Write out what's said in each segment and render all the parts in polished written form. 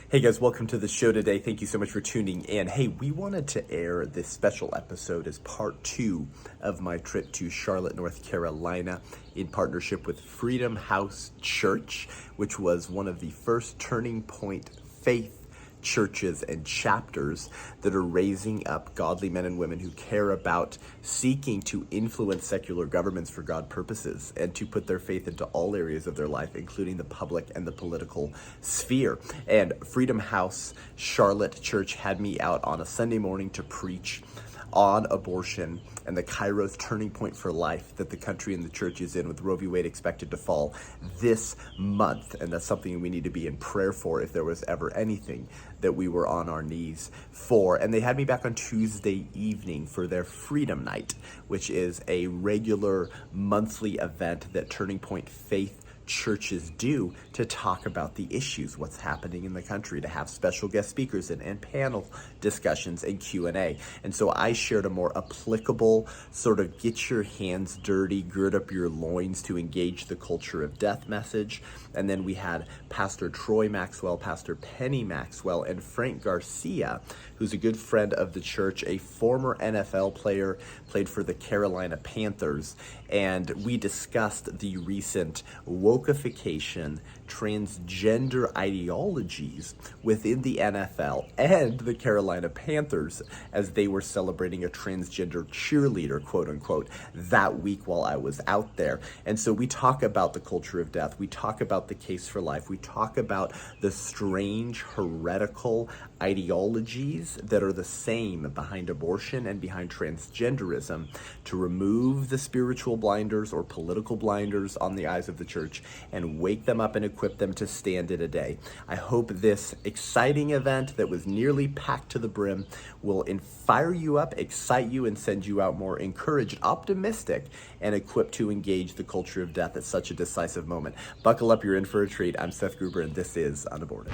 Hey guys, welcome to the show today. Thank you so much for tuning in. Hey, we wanted to air this special episode as part 2 of my trip to Charlotte, North Carolina in partnership with Freedom House Church, which was one of the first Turning Point faith churches and chapters that are raising up godly men and women who care about seeking to influence secular governments for God purposes and to put their faith into all areas of their life, including the public and the political sphere. And Freedom House Charlotte Church had me out on a Sunday morning to preach on abortion and the Kairos turning point for life that the country and the church is in, with Roe v. Wade expected to fall this month. And that's something we need to be in prayer for if there was ever anything that we were on our knees for. And they had me back on Tuesday evening for their Freedom Night, which is a regular monthly event that Turning Point Faith churches do to talk about the issues, what's happening in the country, to have special guest speakers and panel discussions and Q&A. And so I shared a more applicable sort of get your hands dirty, gird up your loins to engage the culture of death message. And then we had Pastor Troy Maxwell, Pastor Penny Maxwell, and Frank Garcia, who's a good friend of the church, a former NFL player, played for the Carolina Panthers. And we discussed the recent wokeification, transgender ideologies within the NFL and the Carolina Panthers as they were celebrating a transgender cheerleader, quote unquote, that week while I was out there. And so we talk about the culture of death. We talk about the case for life. We talk about the strange, heretical ideologies that are the same behind abortion and behind transgenderism, to remove the spiritual blinders or political blinders on the eyes of the church and wake them up and equip them to stand in a day. I hope this exciting event that was nearly packed to the brim will fire you up, excite you, and send you out more encouraged, optimistic, and equipped to engage the culture of death at such a decisive moment. Buckle up, you're in for a treat. I'm Seth Gruber, and this is Unaborted.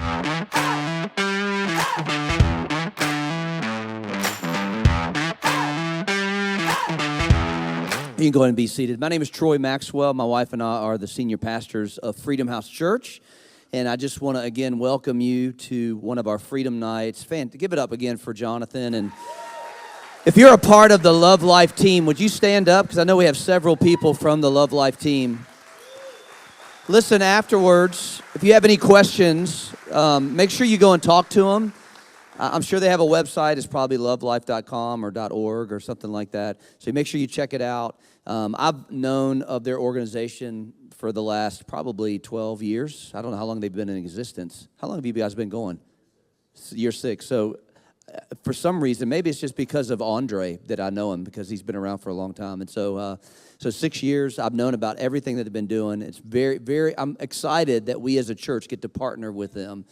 You can go ahead and be seated. My name is Troy Maxwell. My wife and I are the senior pastors of Freedom House Church. And I just want to, again, welcome you to one of our Freedom Nights. Give it up again for Jonathan. And if you're a part of the Love Life team, would you stand up? Because I know we have several people from the Love Life team. Listen, afterwards, if you have any questions, make sure you go and talk to them. I'm sure they have a website. It's probably lovelife.com or .org or something like that. So make sure you check it out. I've known of their organization for the last probably 12 years. I don't know how long they've been in existence. How long have you guys been going? Year 6. So for some reason, maybe it's just because of Andre that I know him, because he's been around for a long time. And so 6 years, I've known about everything that they've been doing. It's I'm excited that we as a church get to partner with them.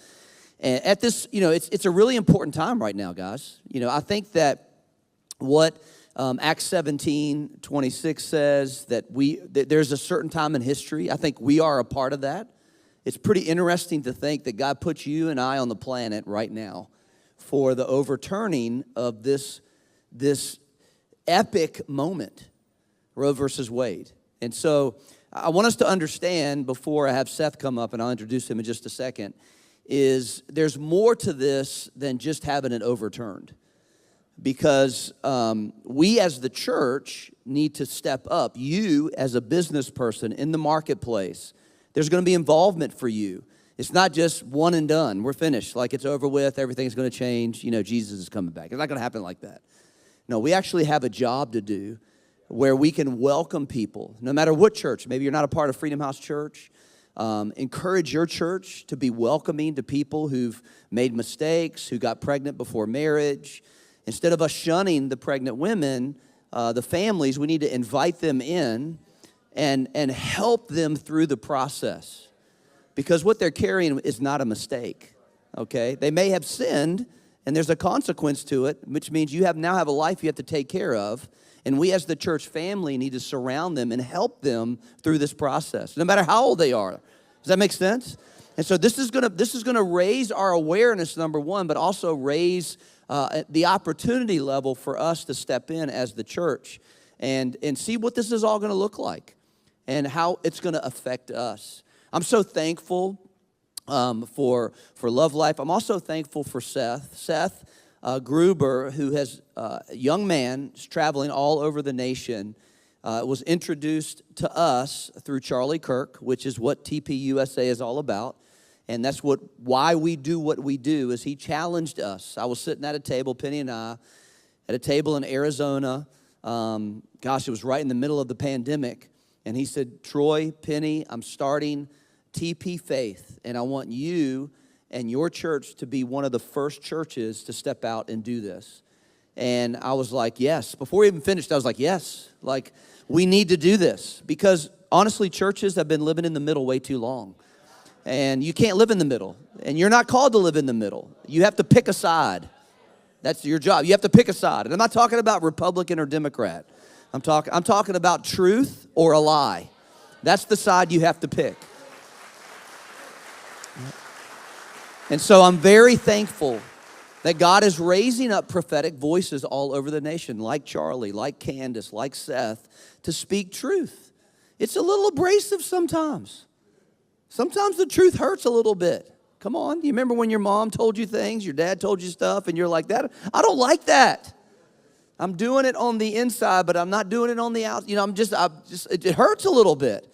And at this, it's a really important time right now, guys. I think that what Acts 17:26 says, that there's a certain time in history. I think we are a part of that. It's pretty interesting to think that God put you and I on the planet right now for the overturning of this epic moment, Roe versus Wade. And so I want us to understand, before I have Seth come up, and I'll introduce him in just a second, is there's more to this than just having it overturned. Because we as the church need to step up. You as a business person in the marketplace, there's going to be involvement for you. It's not just one and done. We're finished. Like it's over with. Everything's going to change. Jesus is coming back. It's not going to happen like that. No, we actually have a job to do where we can welcome people, no matter what church. Maybe you're not a part of Freedom House Church. Encourage your church to be welcoming to people who've made mistakes, who got pregnant before marriage. Instead of us shunning the pregnant women, the families, we need to invite them in and help them through the process. Because what they're carrying is not a mistake, okay? They may have sinned, and there's a consequence to it, which means you now have a life you have to take care of. And we as the church family need to surround them and help them through this process, no matter how old they are. Does that make sense? And so this is gonna raise our awareness, number one, but also raise the opportunity level for us to step in as the church and see what this is all gonna look like and how it's gonna affect us. I'm so thankful for Love Life. I'm also thankful for Seth Gruber, who has a young man traveling all over the nation, was introduced to us through Charlie Kirk, which is what TPUSA is all about. And that's why we do what we do, is he challenged us. I was sitting at a table, Penny and I, at a table in Arizona. It was right in the middle of the pandemic. And he said, Troy, Penny, I'm starting TP Faith, and I want you and your church to be one of the first churches to step out and do this. And I was like, yes. Before he even finished, I was like, yes. Like, we need to do this. Because, honestly, churches have been living in the middle way too long. And you can't live in the middle. And you're not called to live in the middle. You have to pick a side. That's your job. You have to pick a side. And I'm not talking about Republican or Democrat. I'm talking about truth or a lie. That's the side you have to pick. And so I'm very thankful that God is raising up prophetic voices all over the nation, like Charlie, like Candace, like Seth, to speak truth. It's a little abrasive sometimes. Sometimes the truth hurts a little bit. Come on, you remember when your mom told you things, your dad told you stuff, and you're like, that, I don't like that. I'm doing it on the inside, but I'm not doing it on the outside. You know, it hurts a little bit.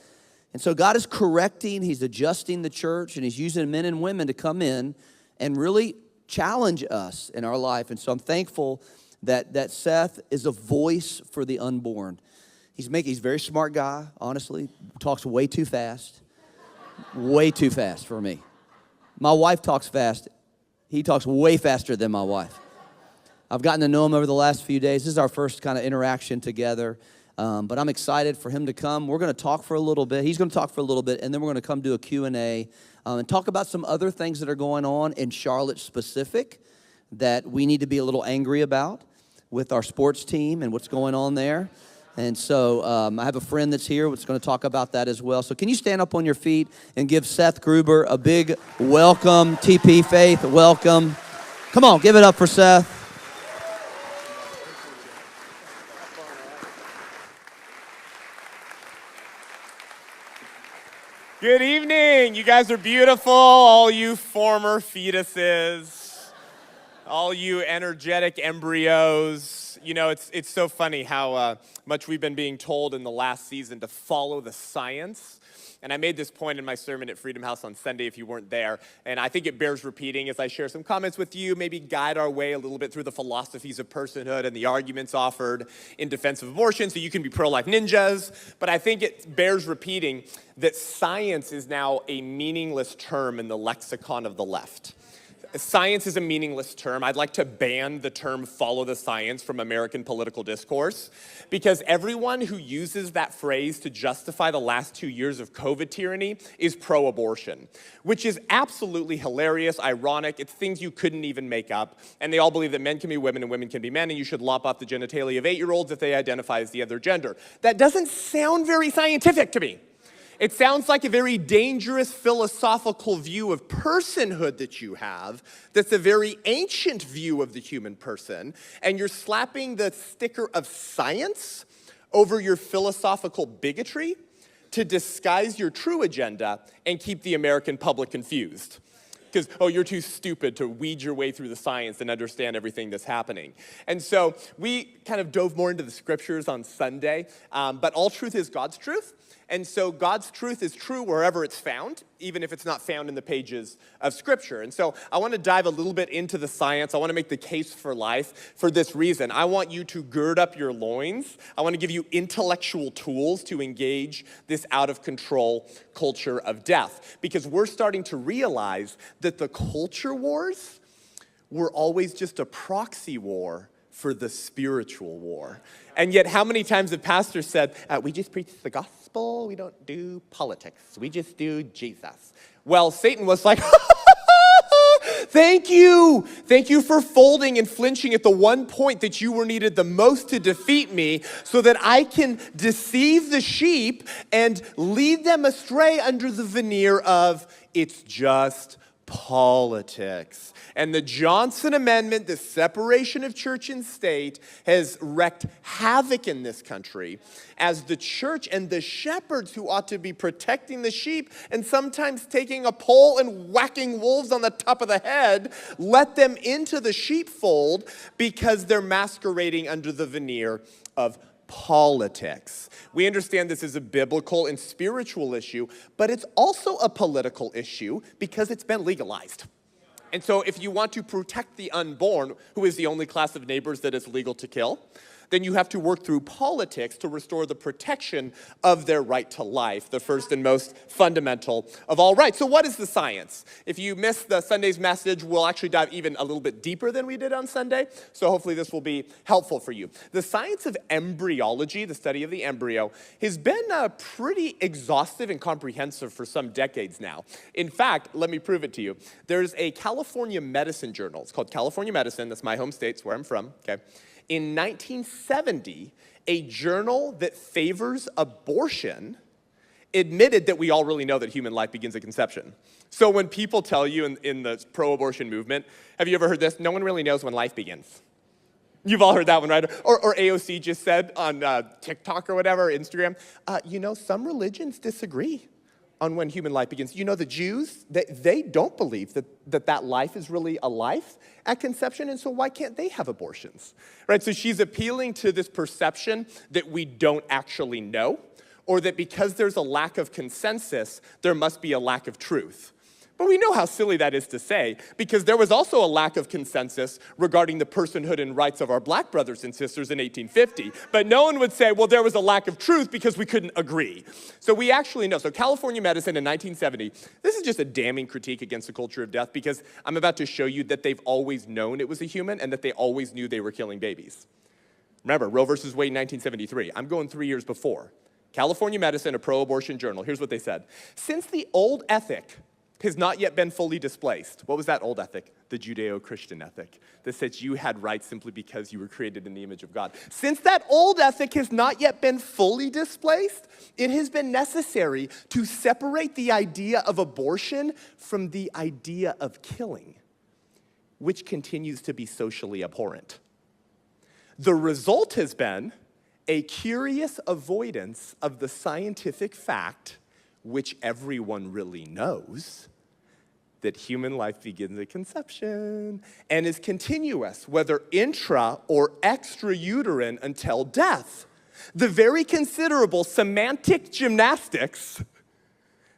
And so God is correcting, he's adjusting the church, and he's using men and women to come in and really challenge us in our life. And so I'm thankful that Seth is a voice for the unborn. He's a very smart guy, honestly, talks way too fast. Way too fast for me. My wife talks fast. He talks way faster than my wife. I've gotten to know him over the last few days. This is our first kind of interaction together. But I'm excited for him to come. We're going to talk for a little bit. He's going to talk for a little bit, and then we're going to come do a Q&A and talk about some other things that are going on in Charlotte specific that we need to be a little angry about with our sports team and what's going on there. And so I have a friend that's here that's going to talk about that as well. So can you stand up on your feet and give Seth Gruber a big welcome, TP Faith, welcome. Come on, give it up for Seth. Good evening. You guys are beautiful, all you former fetuses, all you energetic embryos. You know, it's so funny how much we've been being told in the last season to follow the science. And I made this point in my sermon at Freedom House on Sunday if you weren't there. And I think it bears repeating as I share some comments with you, maybe guide our way a little bit through the philosophies of personhood and the arguments offered in defense of abortion so you can be pro-life ninjas. But I think it bears repeating that science is now a meaningless term in the lexicon of the left. Science is a meaningless term. I'd like to ban the term follow the science from American political discourse because everyone who uses that phrase to justify the last 2 years of COVID tyranny is pro-abortion, which is absolutely hilarious, ironic. It's things you couldn't even make up. And they all believe that men can be women and women can be men, and you should lop off the genitalia of 8-year-olds if they identify as the other gender. That doesn't sound very scientific to me. It sounds like a very dangerous philosophical view of personhood that you have that's a very ancient view of the human person, and you're slapping the sticker of science over your philosophical bigotry to disguise your true agenda and keep the American public confused. Because, you're too stupid to weed your way through the science and understand everything that's happening. And so we kind of dove more into the scriptures on Sunday, but all truth is God's truth. And so God's truth is true wherever it's found, even if it's not found in the pages of Scripture. And so I want to dive a little bit into the science. I want to make the case for life for this reason. I want you to gird up your loins. I want to give you intellectual tools to engage this out-of-control culture of death. Because we're starting to realize that the culture wars were always just a proxy war for the spiritual war. And yet, how many times have pastors said, we just preach the gospel, we don't do politics, we just do Jesus. Well, Satan was like, thank you for folding and flinching at the one point that you were needed the most to defeat me so that I can deceive the sheep and lead them astray under the veneer of, it's just politics. And the Johnson Amendment, the separation of church and state, has wreaked havoc in this country as the church and the shepherds who ought to be protecting the sheep and sometimes taking a pole and whacking wolves on the top of the head, let them into the sheepfold because they're masquerading under the veneer of politics. We understand this is a biblical and spiritual issue, but it's also a political issue because it's been legalized. And so if you want to protect the unborn, who is the only class of neighbors that is legal to kill, then you have to work through politics to restore the protection of their right to life, the first and most fundamental of all rights. So what is the science? If you missed the Sunday's message, we'll actually dive even a little bit deeper than we did on Sunday, so hopefully this will be helpful for you. The science of embryology, the study of the embryo, has been pretty exhaustive and comprehensive for some decades now. In fact, let me prove it to you. There's a California medicine journal. It's called California Medicine. That's my home state. It's where I'm from, okay? In 1970, a journal that favors abortion admitted that we all really know that human life begins at conception. So when people tell you in the pro-abortion movement, have you ever heard this? No one really knows when life begins. You've all heard that one, right? Or AOC just said on TikTok or whatever, Instagram, some religions disagree on when human life begins. You know, the Jews, they don't believe that life is really a life at conception, and so why can't they have abortions? Right, so she's appealing to this perception that we don't actually know, or that because there's a lack of consensus, there must be a lack of truth. But we know how silly that is to say, because there was also a lack of consensus regarding the personhood and rights of our black brothers and sisters in 1850. But no one would say, well, there was a lack of truth because we couldn't agree. So we actually know. So California Medicine in 1970, this is just a damning critique against the culture of death, because I'm about to show you that they've always known it was a human and that they always knew they were killing babies. Remember, Roe versus Wade in 1973. I'm going 3 years before. California Medicine, a pro-abortion journal. Here's what they said. Since the old ethic has not yet been fully displaced. What was that old ethic? The Judeo-Christian ethic that said you had rights simply because you were created in the image of God. Since that old ethic has not yet been fully displaced, it has been necessary to separate the idea of abortion from the idea of killing, which continues to be socially abhorrent. The result has been a curious avoidance of the scientific fact, which everyone really knows, that human life begins at conception and is continuous, whether intra or extrauterine, until death. The very considerable semantic gymnastics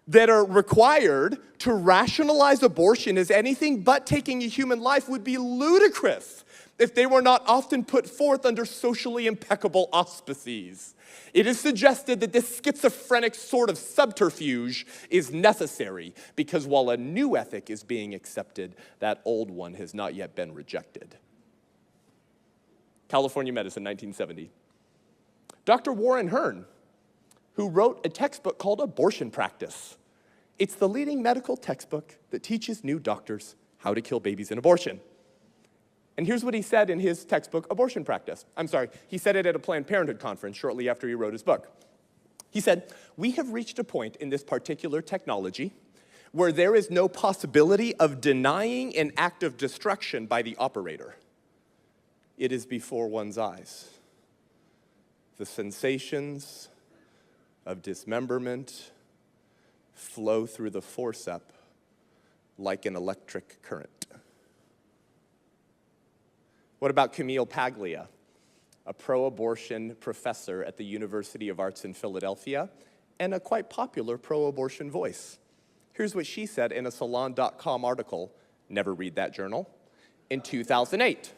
that are required to rationalize abortion as anything but taking a human life would be ludicrous if they were not often put forth under socially impeccable auspices. It is suggested that this schizophrenic sort of subterfuge is necessary because while a new ethic is being accepted, that old one has not yet been rejected. California Medicine, 1970. Dr. Warren Hearn, who wrote a textbook called Abortion Practice. It's the leading medical textbook that teaches new doctors how to kill babies in abortion. And here's what he said in his textbook, Abortion Practice. He said it at a Planned Parenthood conference shortly after he wrote his book. He said, "We have reached a point in this particular technology where there is no possibility of denying an act of destruction by the operator. It is before one's eyes. The sensations of dismemberment flow through the forceps like an electric current." What about Camille Paglia, a pro-abortion professor at the University of Arts in Philadelphia and a quite popular pro-abortion voice? Here's what she said in a Salon.com article, never read that journal, in 2008.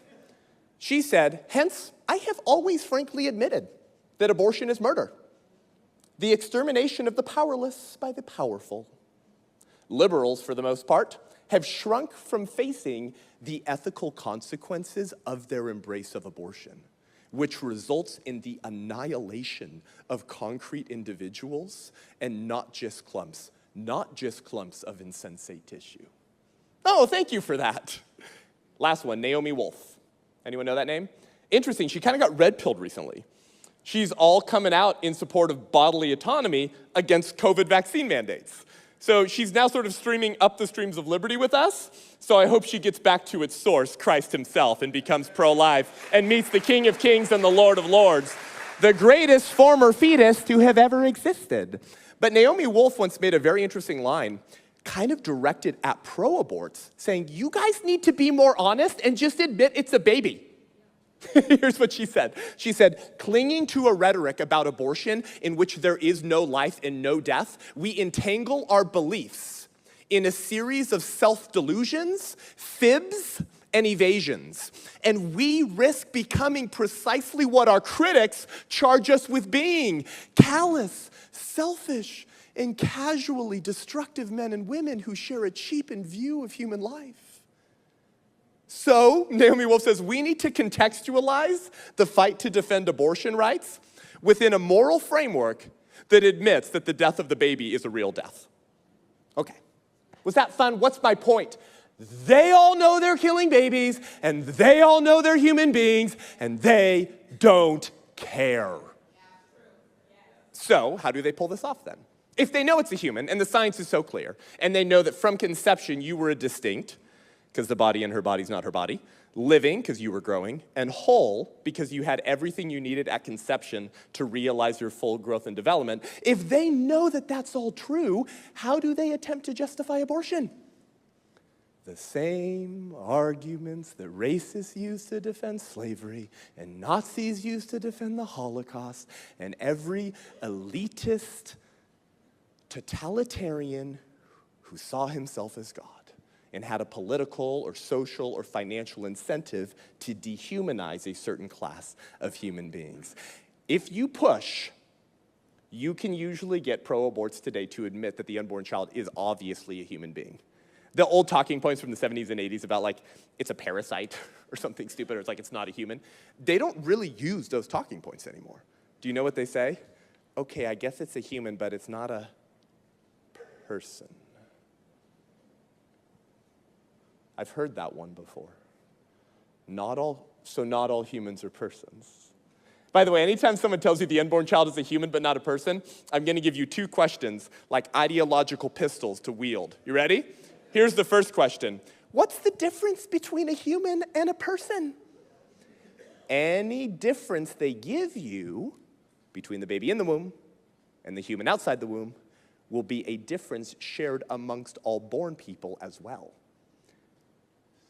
She said, "Hence, I have always frankly admitted that abortion is murder, the extermination of the powerless by the powerful. Liberals, for the most part, have shrunk from facing the ethical consequences of their embrace of abortion, which results in the annihilation of concrete individuals and not just clumps of insensate tissue." Oh, thank you for that. Last one, Naomi Wolf. Anyone know that name? Interesting, she kind of got red-pilled recently. She's all coming out in support of bodily autonomy against COVID vaccine mandates. So she's now sort of streaming up the streams of liberty with us. So I hope she gets back to its source, Christ himself, and becomes pro-life and meets the King of Kings and the Lord of Lords, the greatest former fetus to have ever existed. But Naomi Wolf once made a very interesting line, kind of directed at pro-aborts, saying, you guys need to be more honest and just admit it's a baby. Here's what she said. She said, clinging to a rhetoric about abortion in which there is no life and no death, we entangle our beliefs in a series of self-delusions, fibs, and evasions. And we risk becoming precisely what our critics charge us with being: callous, selfish, and casually destructive men and women who share a cheapened view of human life. So, Naomi Wolf says, we need to contextualize the fight to defend abortion rights within a moral framework that admits that the death of the baby is a real death. Okay, was that fun? What's my point? They all know they're killing babies, and they all know they're human beings, and they don't care. So, how do they pull this off then? If they know it's a human, and the science is so clear, and they know that from conception you were a distinct, because the body in her body's not her body, living, because you were growing, and whole, because you had everything you needed at conception to realize your full growth and development. If they know that that's all true, how do they attempt to justify abortion? The same arguments that racists used to defend slavery, and Nazis used to defend the Holocaust, and every elitist totalitarian who saw himself as God and had a political or social or financial incentive to dehumanize a certain class of human beings. If you push, you can usually get pro-aborts today to admit that the unborn child is obviously a human being. The old talking points from the 70s and 80s about like, it's a parasite or something stupid, or it's like it's not a human, they don't really use those talking points anymore. Do you know what they say? Okay, I guess it's a human, but it's not a person. I've heard that one before. Not all humans are persons. By the way, anytime someone tells you the unborn child is a human but not a person, I'm going to give you two questions, like ideological pistols to wield. You ready? Here's the first question. What's the difference between a human and a person? Any difference they give you between the baby in the womb and the human outside the womb will be a difference shared amongst all born people as well.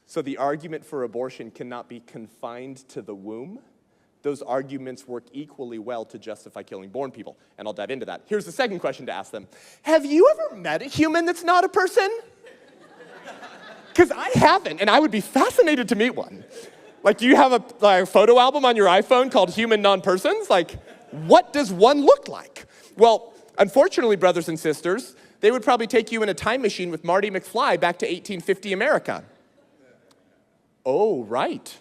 So the argument for abortion cannot be confined to the womb. Those arguments work equally well to justify killing born people, and I'll dive into that. Here's the second question to ask them. Have you ever met a human that's not a person? Because I haven't, and I would be fascinated to meet one. Like, do you have a photo album on your iPhone called Human Non-Persons? Like, what does one look like? Well, unfortunately, brothers and sisters, they would probably take you in a time machine with Marty McFly back to 1850 America. Oh, right.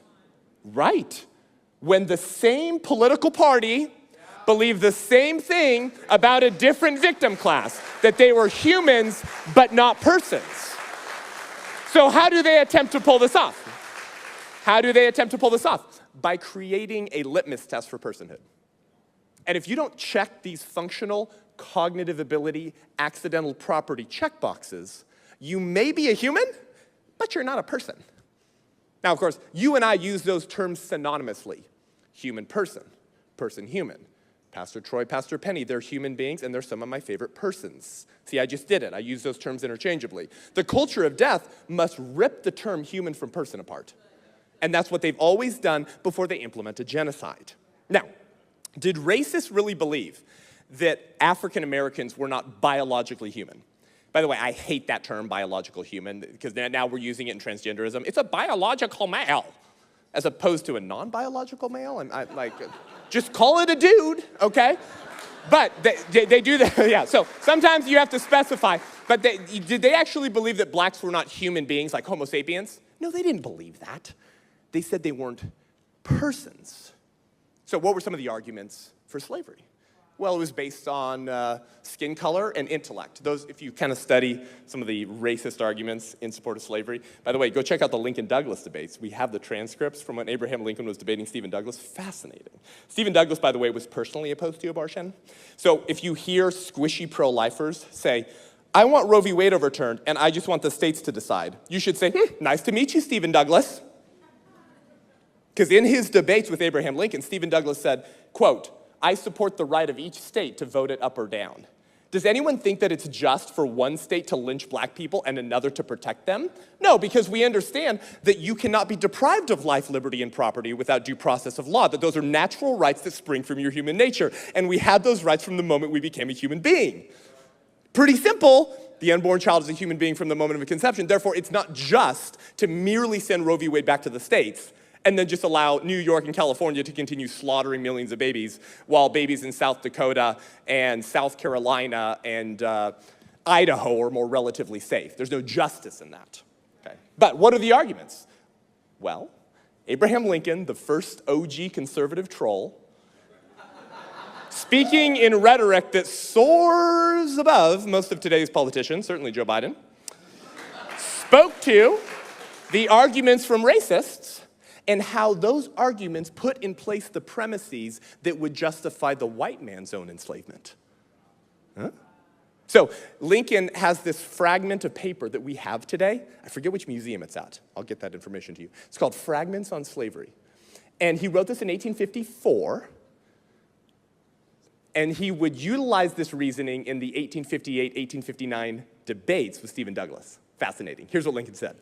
When the same political party believed the same thing about a different victim class, that they were humans but not persons. So how do they attempt to pull this off? By creating a litmus test for personhood. And if you don't check these functional, cognitive ability, accidental property checkboxes, you may be a human, but you're not a person. Now, of course, you and I use those terms synonymously. Human person, person human. Pastor Troy, Pastor Penny, they're human beings, and they're some of my favorite persons. See, I just did it. I use those terms interchangeably. The culture of death must rip the term human from person apart. And that's what they've always done before they implemented genocide. Now, did racists really believe that African Americans were not biologically human? By the way, I hate that term, biological human, because now we're using it in transgenderism. It's a biological male, as opposed to a non-biological male. Just call it a dude, okay? But they do that, yeah. So sometimes you have to specify. But did they actually believe that blacks were not human beings, like Homo sapiens? No, they didn't believe that. They said they weren't persons. So what were some of the arguments for slavery? Well, it was based on skin color and intellect. Those, if you kind of study some of the racist arguments in support of slavery. By the way, go check out the Lincoln-Douglas debates. We have the transcripts from when Abraham Lincoln was debating Stephen Douglas. Fascinating. Stephen Douglas, by the way, was personally opposed to abortion. So if you hear squishy pro-lifers say, I want Roe v. Wade overturned, and I just want the states to decide. You should say, nice to meet you, Stephen Douglas. Because in his debates with Abraham Lincoln, Stephen Douglas said, quote, I support the right of each state to vote it up or down. Does anyone think that it's just for one state to lynch black people and another to protect them? No, because we understand that you cannot be deprived of life, liberty, and property without due process of law, that those are natural rights that spring from your human nature. And we had those rights from the moment we became a human being. Pretty simple. The unborn child is a human being from the moment of conception. Therefore, it's not just to merely send Roe v. Wade back to the states and then just allow New York and California to continue slaughtering millions of babies while babies in South Dakota and South Carolina and Idaho are more relatively safe. There's no justice in that. Okay. But what are the arguments? Well, Abraham Lincoln, the first OG conservative troll, speaking in rhetoric that soars above most of today's politicians, certainly Joe Biden, spoke to the arguments from racists and how those arguments put in place the premises that would justify the white man's own enslavement. Huh? So Lincoln has this fragment of paper that we have today. I forget which museum it's at. I'll get that information to you. It's called Fragments on Slavery. And he wrote this in 1854. And he would utilize this reasoning in the 1858-1859 debates with Stephen Douglas. Fascinating. Here's what Lincoln said.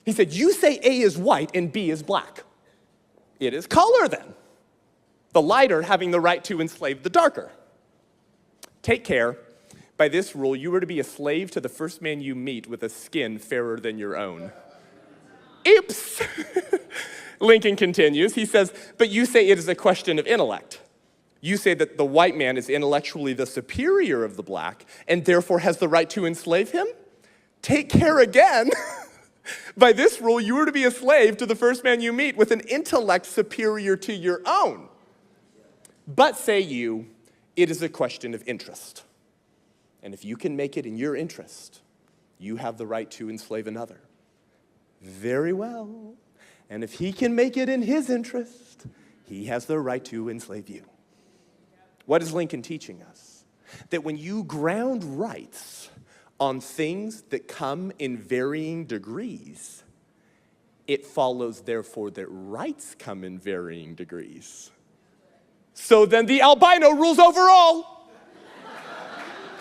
He said, you say A is white and B is black. It is color then. The lighter having the right to enslave the darker. Take care. By this rule, you are to be a slave to the first man you meet with a skin fairer than your own. Oops. Lincoln continues. He says, but you say it is a question of intellect. You say that the white man is intellectually the superior of the black and therefore has the right to enslave him? Take care again. By this rule, you are to be a slave to the first man you meet with an intellect superior to your own. But, say you, it is a question of interest. And if you can make it in your interest, you have the right to enslave another. Very well. And if he can make it in his interest, he has the right to enslave you. What is Lincoln teaching us? That when you ground rights on things that come in varying degrees, it follows, therefore, that rights come in varying degrees. So then the albino rules over all.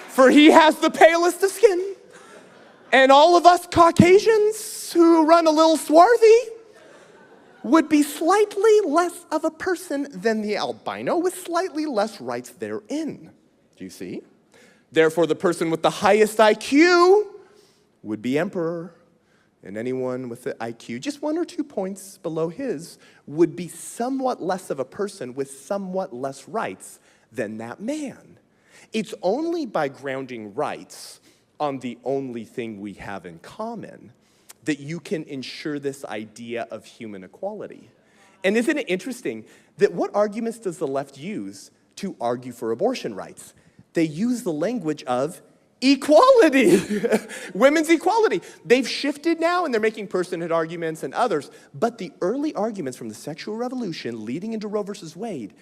For he has the palest of skin. And all of us Caucasians who run a little swarthy would be slightly less of a person than the albino with slightly less rights therein. Do you see? Therefore, the person with the highest IQ would be emperor, and anyone with the IQ just 1 or 2 points below his would be somewhat less of a person with somewhat less rights than that man. It's only by grounding rights on the only thing we have in common that you can ensure this idea of human equality. And isn't it interesting that what arguments does the left use to argue for abortion rights? They use the language of equality, women's equality. They've shifted now and they're making personhood arguments and others, but the early arguments from the sexual revolution leading into Roe versus Wade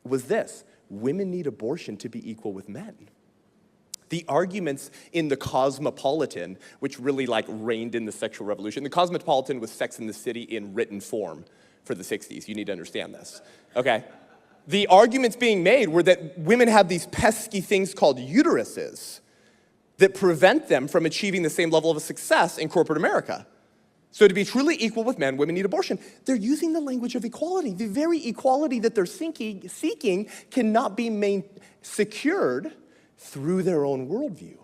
was this: women need abortion to be equal with men. The arguments in the Cosmopolitan, which really reigned in the sexual revolution, the Cosmopolitan was Sex and the City in written form for the 60s. You need to understand this, okay? The arguments being made were that women have these pesky things called uteruses that prevent them from achieving the same level of success in corporate America. So to be truly equal with men, women need abortion. They're using the language of equality. The very equality that they're seeking cannot be secured through their own worldview.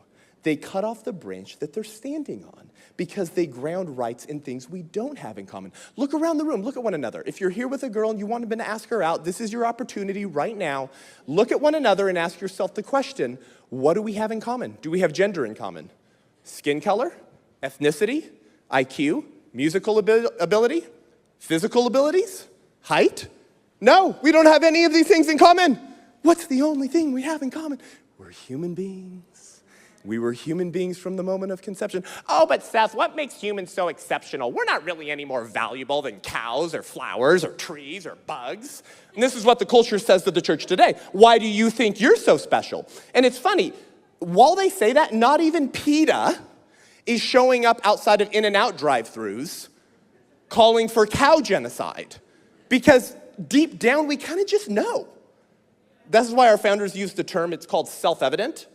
They cut off the branch that they're standing on because they ground rights in things we don't have in common. Look around the room. Look at one another. If you're here with a girl and you want to ask her out, this is your opportunity right now. Look at one another and ask yourself the question, what do we have in common? Do we have gender in common? Skin color? Ethnicity? IQ? Musical ability? Physical abilities? Height? No, we don't have any of these things in common. What's the only thing we have in common? We're human beings. We were human beings from the moment of conception. Oh, but Seth, what makes humans so exceptional? We're not really any more valuable than cows or flowers or trees or bugs. And this is what the culture says to the church today. Why do you think you're so special? And it's funny. while they say that, not even PETA is showing up outside of In-N-Out drive-thrus calling for cow genocide. Because deep down, we kind of just know. This is why our founders used the term, it's called self-evident.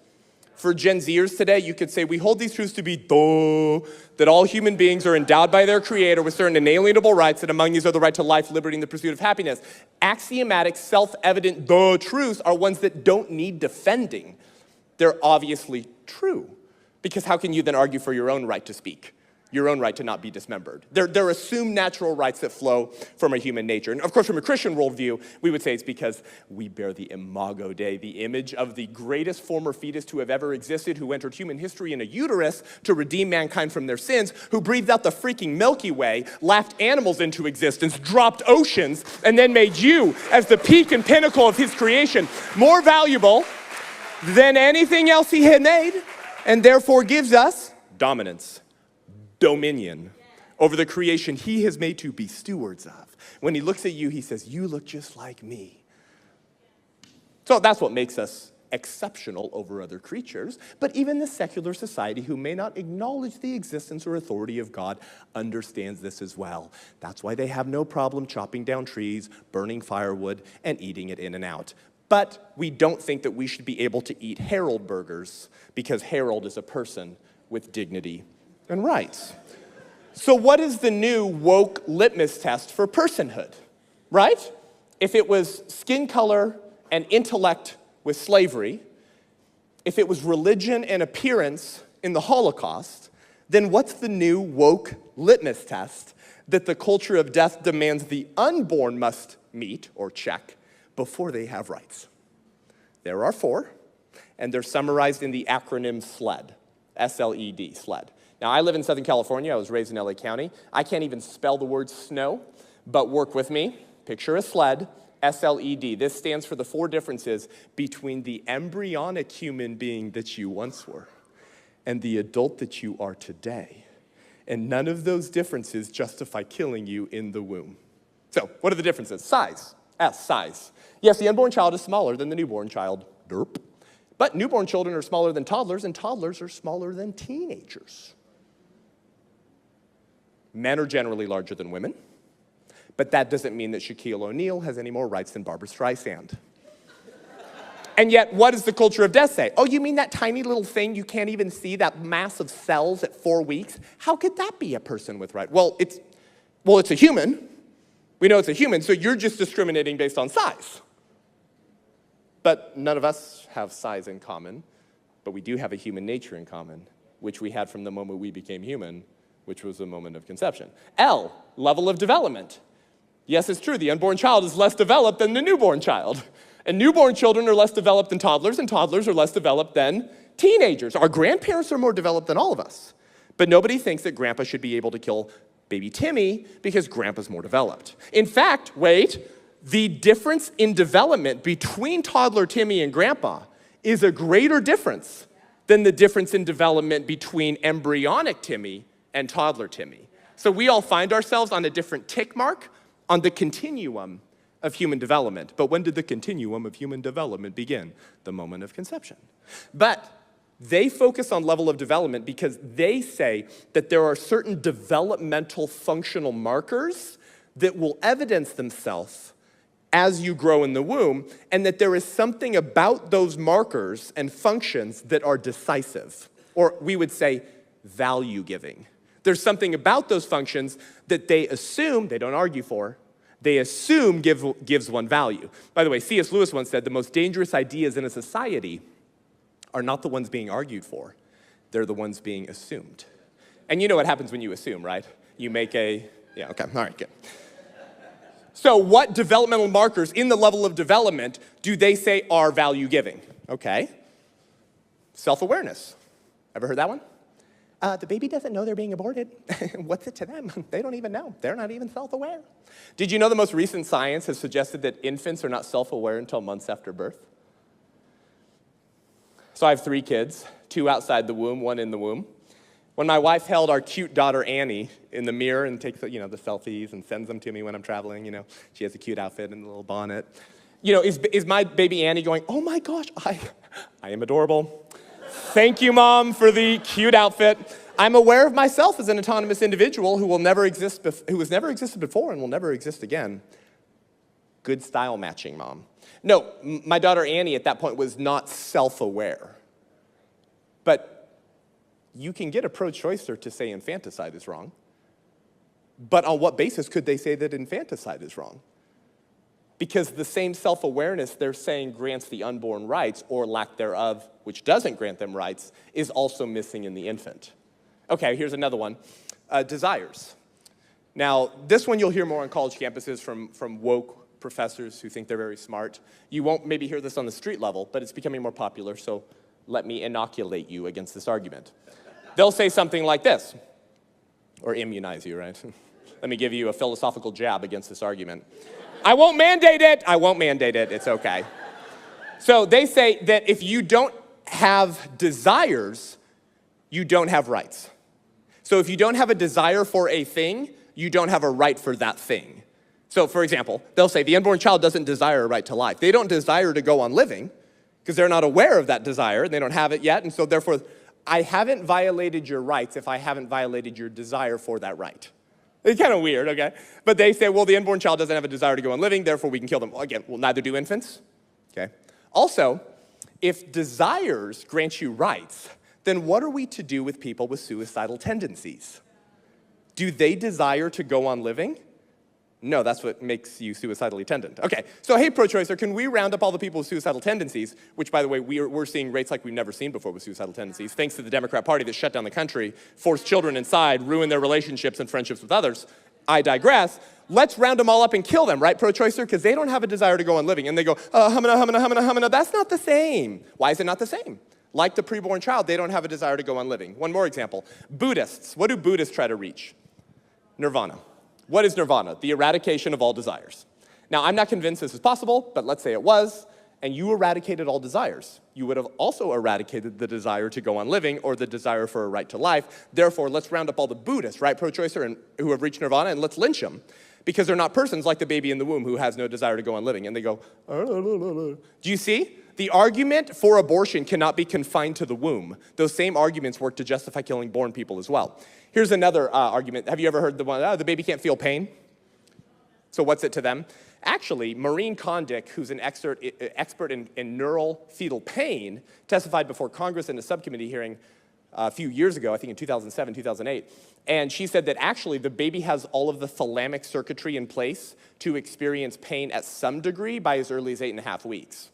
For Gen Zers today, you could say, we hold these truths to be that all human beings are endowed by their creator with certain inalienable rights, and among these are the right to life, liberty, and the pursuit of happiness. Axiomatic, self-evident truths are ones that don't need defending. They're obviously true. Because how can you then argue for your own right to speak? Your own right to not be dismembered. They're assumed natural rights that flow from a human nature. And of course, from a Christian worldview, we would say it's because we bear the imago Dei, the image of the greatest former fetus to have ever existed, who entered human history in a uterus to redeem mankind from their sins, who breathed out the freaking Milky Way, laughed animals into existence, dropped oceans, and then made you, as the peak and pinnacle of his creation, more valuable than anything else he had made, and therefore gives us dominance, dominion over the creation he has made to be stewards of. When he looks at you, he says, you look just like me. So that's what makes us exceptional over other creatures. But even the secular society, who may not acknowledge the existence or authority of God, understands this as well. That's why they have no problem chopping down trees, burning firewood, and eating it in and out. But we don't think that we should be able to eat Harold burgers because Harold is a person with dignity and rights. So what is the new woke litmus test for personhood, right? If it was skin color and intellect with slavery, if it was religion and appearance in the Holocaust, then what's the new woke litmus test that the culture of death demands the unborn must meet or check before they have rights? There are 4, and they're summarized in the acronym SLED, S-L-E-D, SLED. Now, I live in Southern California. I was raised in LA County. I can't even spell the word snow, but work with me. Picture a sled, S-L-E-D. This stands for the 4 differences between the embryonic human being that you once were and the adult that you are today. And none of those differences justify killing you in the womb. So, what are the differences? Size, S, size. Yes, the unborn child is smaller than the newborn child, derp. But newborn children are smaller than toddlers, and toddlers are smaller than teenagers. Men are generally larger than women, but that doesn't mean that Shaquille O'Neal has any more rights than Barbra Streisand. And yet, what does the culture of death say? Oh, you mean that tiny little thing you can't even see, that mass of cells at 4 weeks? How could that be a person with rights? Well, it's a human. We know it's a human, so you're just discriminating based on size. But none of us have size in common, but we do have a human nature in common, which we had from the moment we became human, which was the moment of conception. L, level of development. Yes, it's true, the unborn child is less developed than the newborn child. And newborn children are less developed than toddlers, and toddlers are less developed than teenagers. Our grandparents are more developed than all of us. But nobody thinks that grandpa should be able to kill baby Timmy because grandpa's more developed. In fact, wait, the difference in development between toddler Timmy and grandpa is a greater difference than the difference in development between embryonic Timmy and toddler Timmy. So we all find ourselves on a different tick mark on the continuum of human development. But when did the continuum of human development begin? The moment of conception. But they focus on level of development because they say that there are certain developmental functional markers that will evidence themselves as you grow in the womb, and that there is something about those markers and functions that are decisive, or we would say value-giving. There's something about those functions that they assume, they don't argue for, they assume gives one value. By the way, C.S. Lewis once said, the most dangerous ideas in a society are not the ones being argued for, they're the ones being assumed. And you know what happens when you assume, right? You make yeah, okay, all right, good. So what developmental markers in the level of development do they say are value-giving? Okay. Self-awareness. Ever heard that one? The baby doesn't know they're being aborted. What's it to them? They don't even know. They're not even self-aware. Did you know the most recent science has suggested that infants are not self-aware until months after birth? So I have 3 kids, 2 outside the womb, 1 in the womb. When my wife held our cute daughter Annie in the mirror and takes the selfies and sends them to me when I'm traveling, she has a cute outfit and a little bonnet. Is my baby Annie going, oh my gosh, I am adorable. Thank you, Mom, for the cute outfit. I'm aware of myself as an autonomous individual who has never existed before and will never exist again. Good style matching, Mom. No, my daughter Annie at that point was not self-aware. But you can get a pro-choicer to say infanticide is wrong. But on what basis could they say that infanticide is wrong? Because the same self-awareness they're saying grants the unborn rights, or lack thereof, which doesn't grant them rights, is also missing in the infant. Okay, here's another one. Desires. Now, this one you'll hear more on college campuses from woke professors who think they're very smart. You won't maybe hear this on the street level, but it's becoming more popular, so let me inoculate you against this argument. They'll say something like this, or immunize you, right? Let me give you a philosophical jab against this argument. I won't mandate it. I won't mandate it. It's okay. So they say that if you don't have desires, you don't have rights. So if you don't have a desire for a thing, you don't have a right for that thing. So for example, they'll say the unborn child doesn't desire a right to life. They don't desire to go on living because they're not aware of that desire. They don't have it yet. And so therefore, I haven't violated your rights if I haven't violated your desire for that right. It's kind of weird, okay? But they say, well, the unborn child doesn't have a desire to go on living, therefore we can kill them. Well, again, well, neither do infants, okay? Also, if desires grant you rights, then what are we to do with people with suicidal tendencies? Do they desire to go on living? No, that's what makes you suicidally tendent. Okay, so hey, pro-choicer, can we round up all the people with suicidal tendencies, which, by the way, we're seeing rates like we've never seen before with suicidal tendencies, thanks to the Democrat Party that shut down the country, forced children inside, ruined their relationships and friendships with others. I digress. Let's round them all up and kill them, right, pro-choicer? Because they don't have a desire to go on living. And they go, humana, humana, humana, humana. That's not the same. Why is it not the same? Like the preborn child, they don't have a desire to go on living. One more example. Buddhists. What do Buddhists try to reach? Nirvana. What is nirvana? The eradication of all desires. Now, I'm not convinced this is possible, but let's say it was, and you eradicated all desires. You would have also eradicated the desire to go on living or the desire for a right to life. Therefore, let's round up all the Buddhists, right, pro-choicer, and who have reached nirvana, and let's lynch them. Because they're not persons like the baby in the womb who has no desire to go on living. And they go, do you see? The argument for abortion cannot be confined to the womb. Those same arguments work to justify killing born people as well. Here's another argument. Have you ever heard the one, the baby can't feel pain? So what's it to them? Actually, Maureen Kondik, who's an expert in neural fetal pain, testified before Congress in a subcommittee hearing a few years ago, I think in 2007, 2008. And she said that actually the baby has all of the thalamic circuitry in place to experience pain at some degree by as early as 8.5 weeks.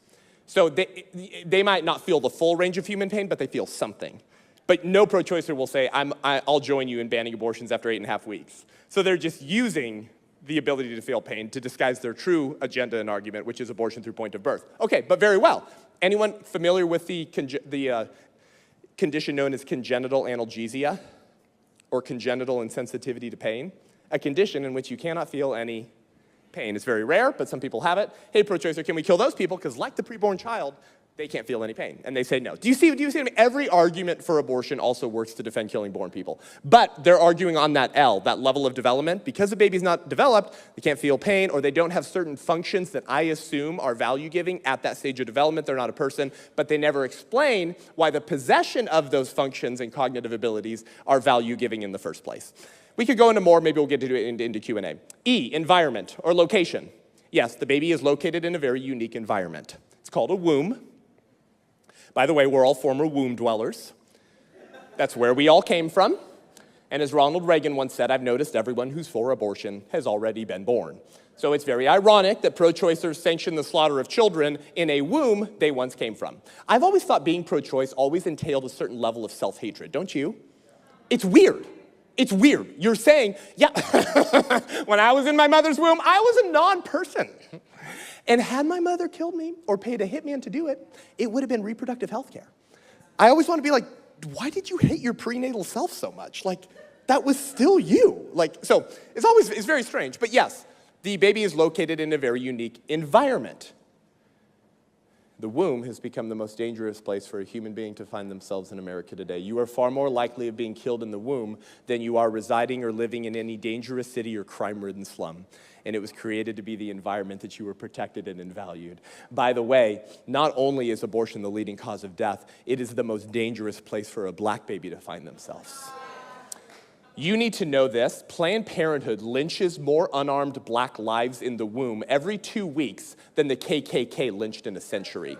So they might not feel the full range of human pain, but they feel something. But no pro-choicer will say, I'll join you in banning abortions after 8.5 weeks. So they're just using the ability to feel pain to disguise their true agenda and argument, which is abortion through point of birth. Okay, but very well. Anyone familiar with the condition known as congenital analgesia, or congenital insensitivity to pain? A condition in which you cannot feel any pain. It's very rare, but some people have it. Hey, pro-choicer, can we kill those people? Because like the preborn child, they can't feel any pain. And they say no. Do you see what I mean? Every argument for abortion also works to defend killing born people. But they're arguing on that L, that level of development. Because the baby's not developed, they can't feel pain, or they don't have certain functions that I assume are value-giving at that stage of development. They're not a person, but they never explain why the possession of those functions and cognitive abilities are value-giving in the first place. We could go into more, maybe we'll get into Q&A. E, environment or location. Yes, the baby is located in a very unique environment. It's called a womb. By the way, we're all former womb dwellers. That's where we all came from. And as Ronald Reagan once said, I've noticed everyone who's for abortion has already been born. So it's very ironic that pro-choicers sanction the slaughter of children in a womb they once came from. I've always thought being pro-choice always entailed a certain level of self-hatred, don't you? It's weird. It's weird. You're saying, yeah, when I was in my mother's womb, I was a non-person. And had my mother killed me or paid a hitman to do it, it would have been reproductive health care. I always want to be like, why did you hate your prenatal self so much? Like, that was still you. Like, so it's very strange. But yes, the baby is located in a very unique environment. The womb has become the most dangerous place for a human being to find themselves in America today. You are far more likely of being killed in the womb than you are residing or living in any dangerous city or crime-ridden slum. And it was created to be the environment that you were protected and valued. By the way, not only is abortion the leading cause of death, it is the most dangerous place for a black baby to find themselves. You need to know this. Planned Parenthood lynches more unarmed black lives in the womb every 2 weeks than the KKK lynched in a century.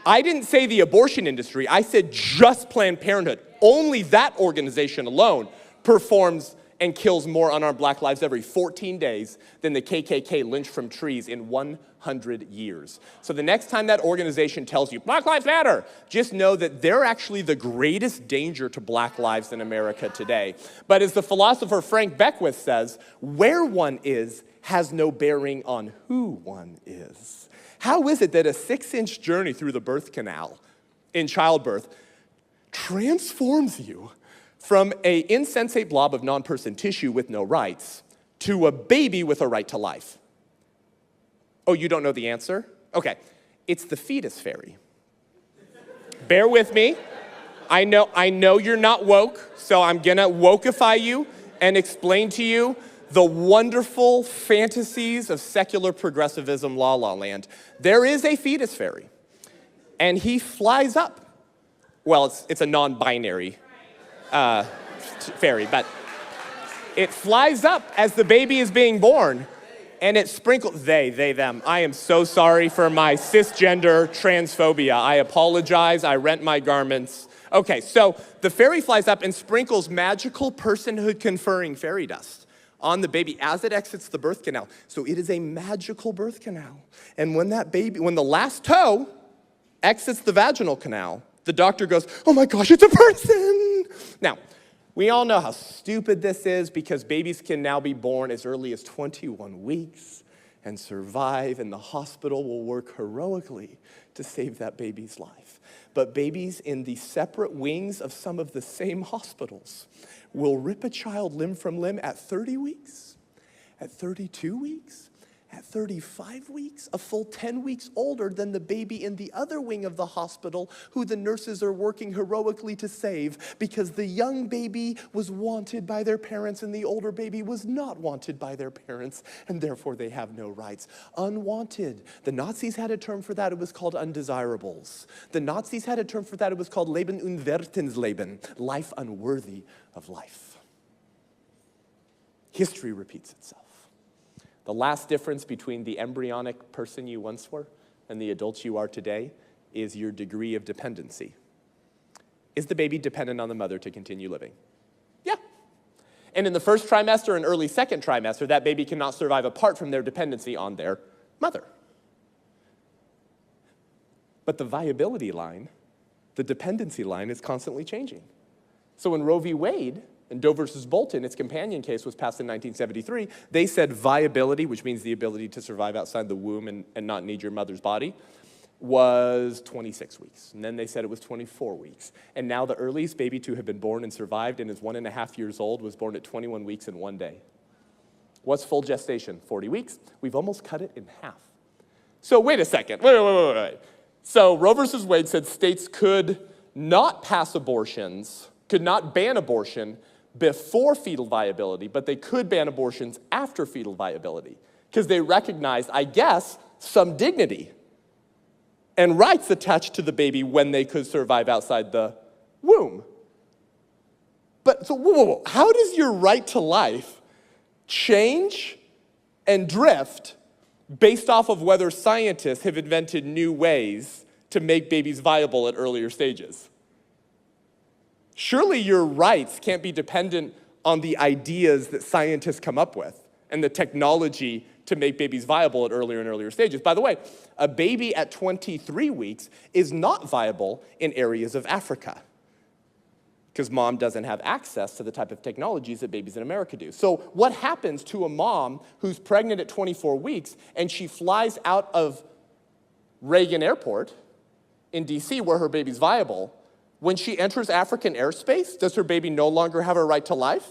I didn't say the abortion industry. I said just Planned Parenthood. Only that organization alone performs and kills more unarmed black lives every 14 days than the KKK lynched from trees in 100 years. So the next time that organization tells you, Black Lives Matter, just know that they're actually the greatest danger to black lives in America today. But as the philosopher Frank Beckwith says, where one is has no bearing on who one is. How is it that a 6-inch journey through the birth canal in childbirth transforms you from an insensate blob of non-person tissue with no rights to a baby with a right to life? Oh, you don't know the answer? Okay, it's the fetus fairy. Bear with me. I know you're not woke, so I'm gonna wokeify you and explain to you the wonderful fantasies of secular progressivism la la land. There is a fetus fairy, and he flies up. Well, it's a non-binary fairy, but it flies up as the baby is being born, and it sprinkles, they, them. I am so sorry for my cisgender transphobia. I apologize, I rent my garments. Okay, so the fairy flies up and sprinkles magical personhood conferring fairy dust on the baby as it exits the birth canal. So it is a magical birth canal. And when the last toe exits the vaginal canal, the doctor goes, oh my gosh, it's a person. Now, we all know how stupid this is because babies can now be born as early as 21 weeks and survive, and the hospital will work heroically to save that baby's life. But babies in the separate wings of some of the same hospitals will rip a child limb from limb at 30 weeks, at 32 weeks, at 35 weeks, a full 10 weeks older than the baby in the other wing of the hospital who the nurses are working heroically to save because the young baby was wanted by their parents and the older baby was not wanted by their parents, and therefore they have no rights. Unwanted. The Nazis had a term for that. It was called undesirables. The Nazis had a term for that. It was called Leben unwertensleben, life unworthy of life. History repeats itself. The last difference between the embryonic person you once were and the adult you are today is your degree of dependency. Is the baby dependent on the mother to continue living? Yeah. And in the first trimester and early second trimester, that baby cannot survive apart from their dependency on their mother. But the viability line, the dependency line, is constantly changing. So in Roe v. Wade, and Doe versus Bolton, its companion case was passed in 1973. They said viability, which means the ability to survive outside the womb and not need your mother's body, was 26 weeks. And then they said it was 24 weeks. And now the earliest baby to have been born and survived and is 1.5 years old was born at 21 weeks and 1 day. What's full gestation? 40 weeks. We've almost cut it in half. So wait a second. Wait. So Roe versus Wade said states could not pass abortions, could not ban abortion before fetal viability, but they could ban abortions after fetal viability because they recognized, I guess, some dignity and rights attached to the baby when they could survive outside the womb. But so whoa. How does your right to life change and drift based off of whether scientists have invented new ways to make babies viable at earlier stages? Surely your rights can't be dependent on the ideas that scientists come up with and the technology to make babies viable at earlier and earlier stages. By the way, a baby at 23 weeks is not viable in areas of Africa because mom doesn't have access to the type of technologies that babies in America do. So what happens to a mom who's pregnant at 24 weeks and she flies out of Reagan Airport in DC where her baby's viable? When she enters African airspace, does her baby no longer have a right to life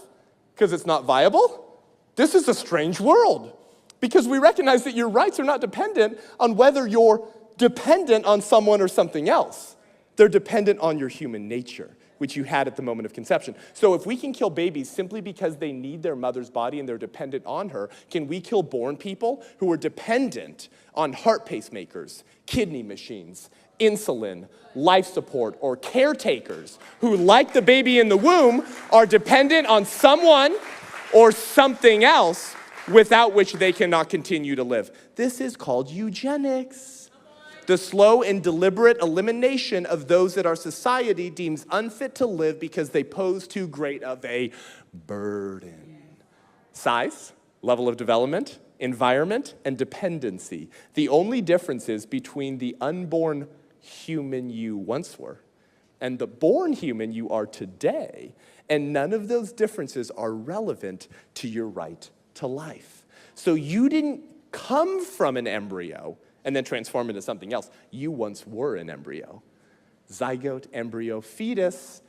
because it's not viable? This is a strange world because we recognize that your rights are not dependent on whether your dependent on someone or something else. They're dependent on your human nature, which you had at the moment of conception. So if we can kill babies simply because they need their mother's body and they're dependent on her, can we kill born people who are dependent on heart pacemakers, kidney machines, insulin, life support, or caretakers who, like the baby in the womb, are dependent on someone or something else without which they cannot continue to live? This is called eugenics. The slow and deliberate elimination of those that our society deems unfit to live because they pose too great of a burden. Size, level of development, environment, and dependency. The only differences between the unborn human you once were and the born human you are today, and none of those differences are relevant to your right to life. So you didn't come from an embryo and then transform into something else. You once were an embryo. Zygote, embryo, fetus,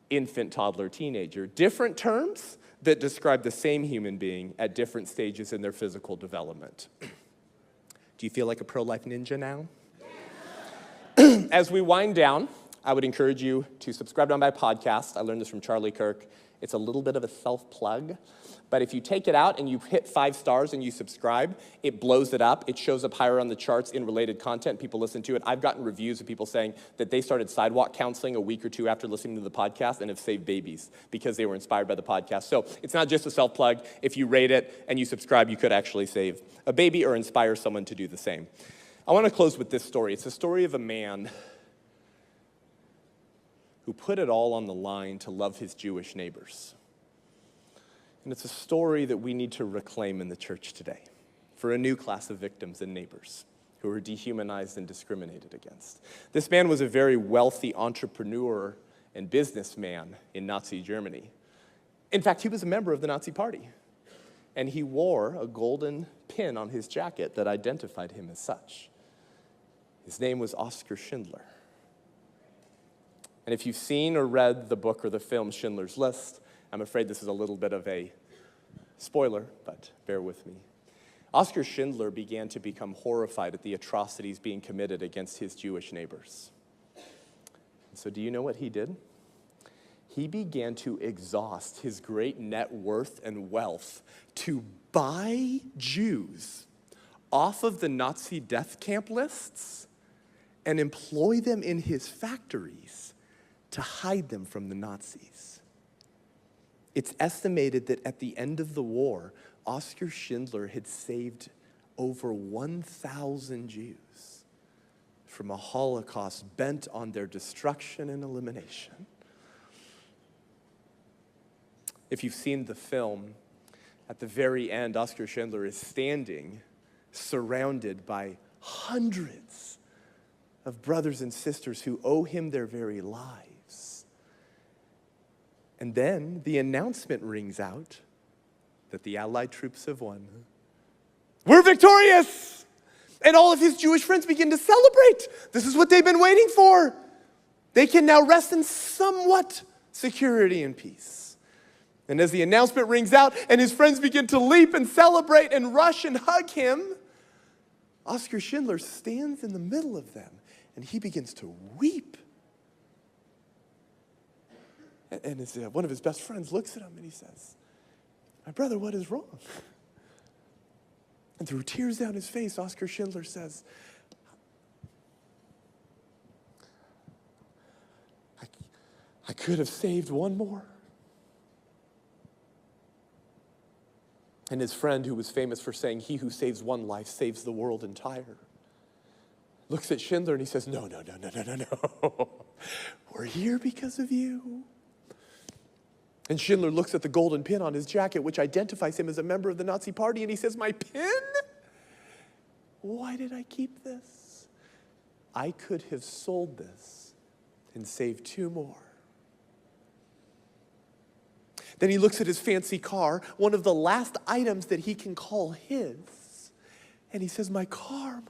infant, toddler, teenager. Different terms that describe the same human being at different stages in their physical development. Do you feel like a pro-life ninja now? As we wind down, I would encourage you to subscribe to my podcast. I learned this from Charlie Kirk. It's a little bit of a self-plug. But if you take it out and you hit 5 stars and you subscribe, it blows it up. It shows up higher on the charts in related content. People listen to it. I've gotten reviews of people saying that they started sidewalk counseling a week or 2 after listening to the podcast and have saved babies because they were inspired by the podcast. So it's not just a self-plug. If you rate it and you subscribe, you could actually save a baby or inspire someone to do the same. I want to close with this story. It's a story of a man who put it all on the line to love his Jewish neighbors. And it's a story that we need to reclaim in the church today for a new class of victims and neighbors who are dehumanized and discriminated against. This man was a very wealthy entrepreneur and businessman in Nazi Germany. In fact, he was a member of the Nazi Party, and he wore a golden pin on his jacket that identified him as such. His name was Oskar Schindler. And if you've seen or read the book or the film Schindler's List, I'm afraid this is a little bit of a spoiler, but bear with me. Oskar Schindler began to become horrified at the atrocities being committed against his Jewish neighbors. So do you know what he did? He began to exhaust his great net worth and wealth to buy Jews off of the Nazi death camp lists and employ them in his factories to hide them from the Nazis. It's estimated that at the end of the war, Oskar Schindler had saved over 1,000 Jews from a Holocaust bent on their destruction and elimination. If you've seen the film, at the very end, Oskar Schindler is standing surrounded by hundreds of brothers and sisters who owe him their very lives. And then the announcement rings out that the Allied troops have won. We're victorious! And all of his Jewish friends begin to celebrate. This is what they've been waiting for. They can now rest in somewhat security and peace. And as the announcement rings out and his friends begin to leap and celebrate and rush and hug him, Oskar Schindler stands in the middle of them and he begins to weep. And one of his best friends looks at him and he says, "My brother, what is wrong?" And through tears down his face, Oskar Schindler says, I could have saved one more. And his friend, who was famous for saying, "He who saves one life saves the world entire," looks at Schindler and he says, No. We're here because of you. And Schindler looks at the golden pin on his jacket, which identifies him as a member of the Nazi Party, and he says, "My pin? Why did I keep this? I could have sold this and saved 2 more. Then he looks at his fancy car, one of the last items that he can call his, and he says, my car.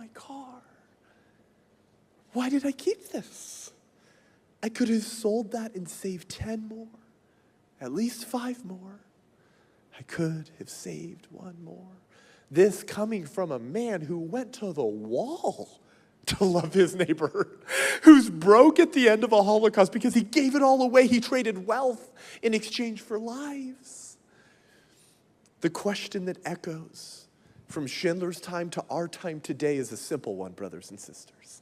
Why did I keep this? I could have sold that and saved 10 more, at least 5 more. I could have saved 1 more. This coming from a man who went to the wall to love his neighbor, who's broke at the end of a Holocaust because he gave it all away. He traded wealth in exchange for lives. The question that echoes from Schindler's time to our time today is a simple one, brothers and sisters.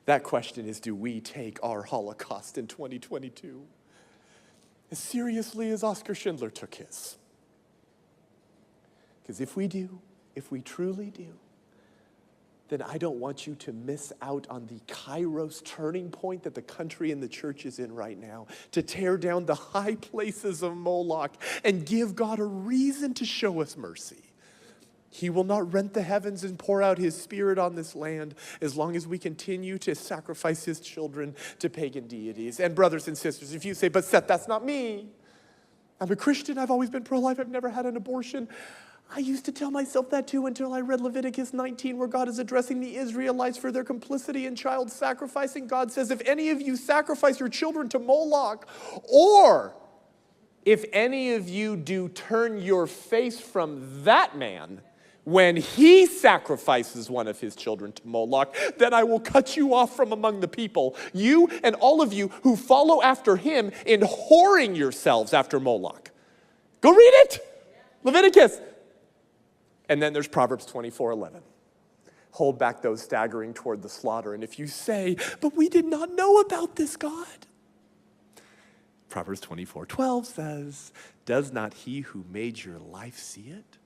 That question is, do we take our Holocaust in 2022 as seriously as Oskar Schindler took his? Because if we do, if we truly do, then I don't want you to miss out on the Kairos turning point that the country and the church is in right now, to tear down the high places of Moloch and give God a reason to show us mercy. He will not rent the heavens and pour out his spirit on this land as long as we continue to sacrifice his children to pagan deities. And brothers and sisters, if you say, but Seth, that's not me. I'm a Christian, I've always been pro-life, I've never had an abortion. I used to tell myself that too until I read Leviticus 19, where God is addressing the Israelites for their complicity in child sacrificing. God says, if any of you sacrifice your children to Moloch, or if any of you do turn your face from that man when he sacrifices one of his children to Moloch, then I will cut you off from among the people, you and all of you who follow after him in whoring yourselves after Moloch. Go read it, Leviticus. And then there's Proverbs 24:11. Hold back those staggering toward the slaughter. And if you say, but we did not know about this God. Proverbs 24:12 says, does not he who made your life see it?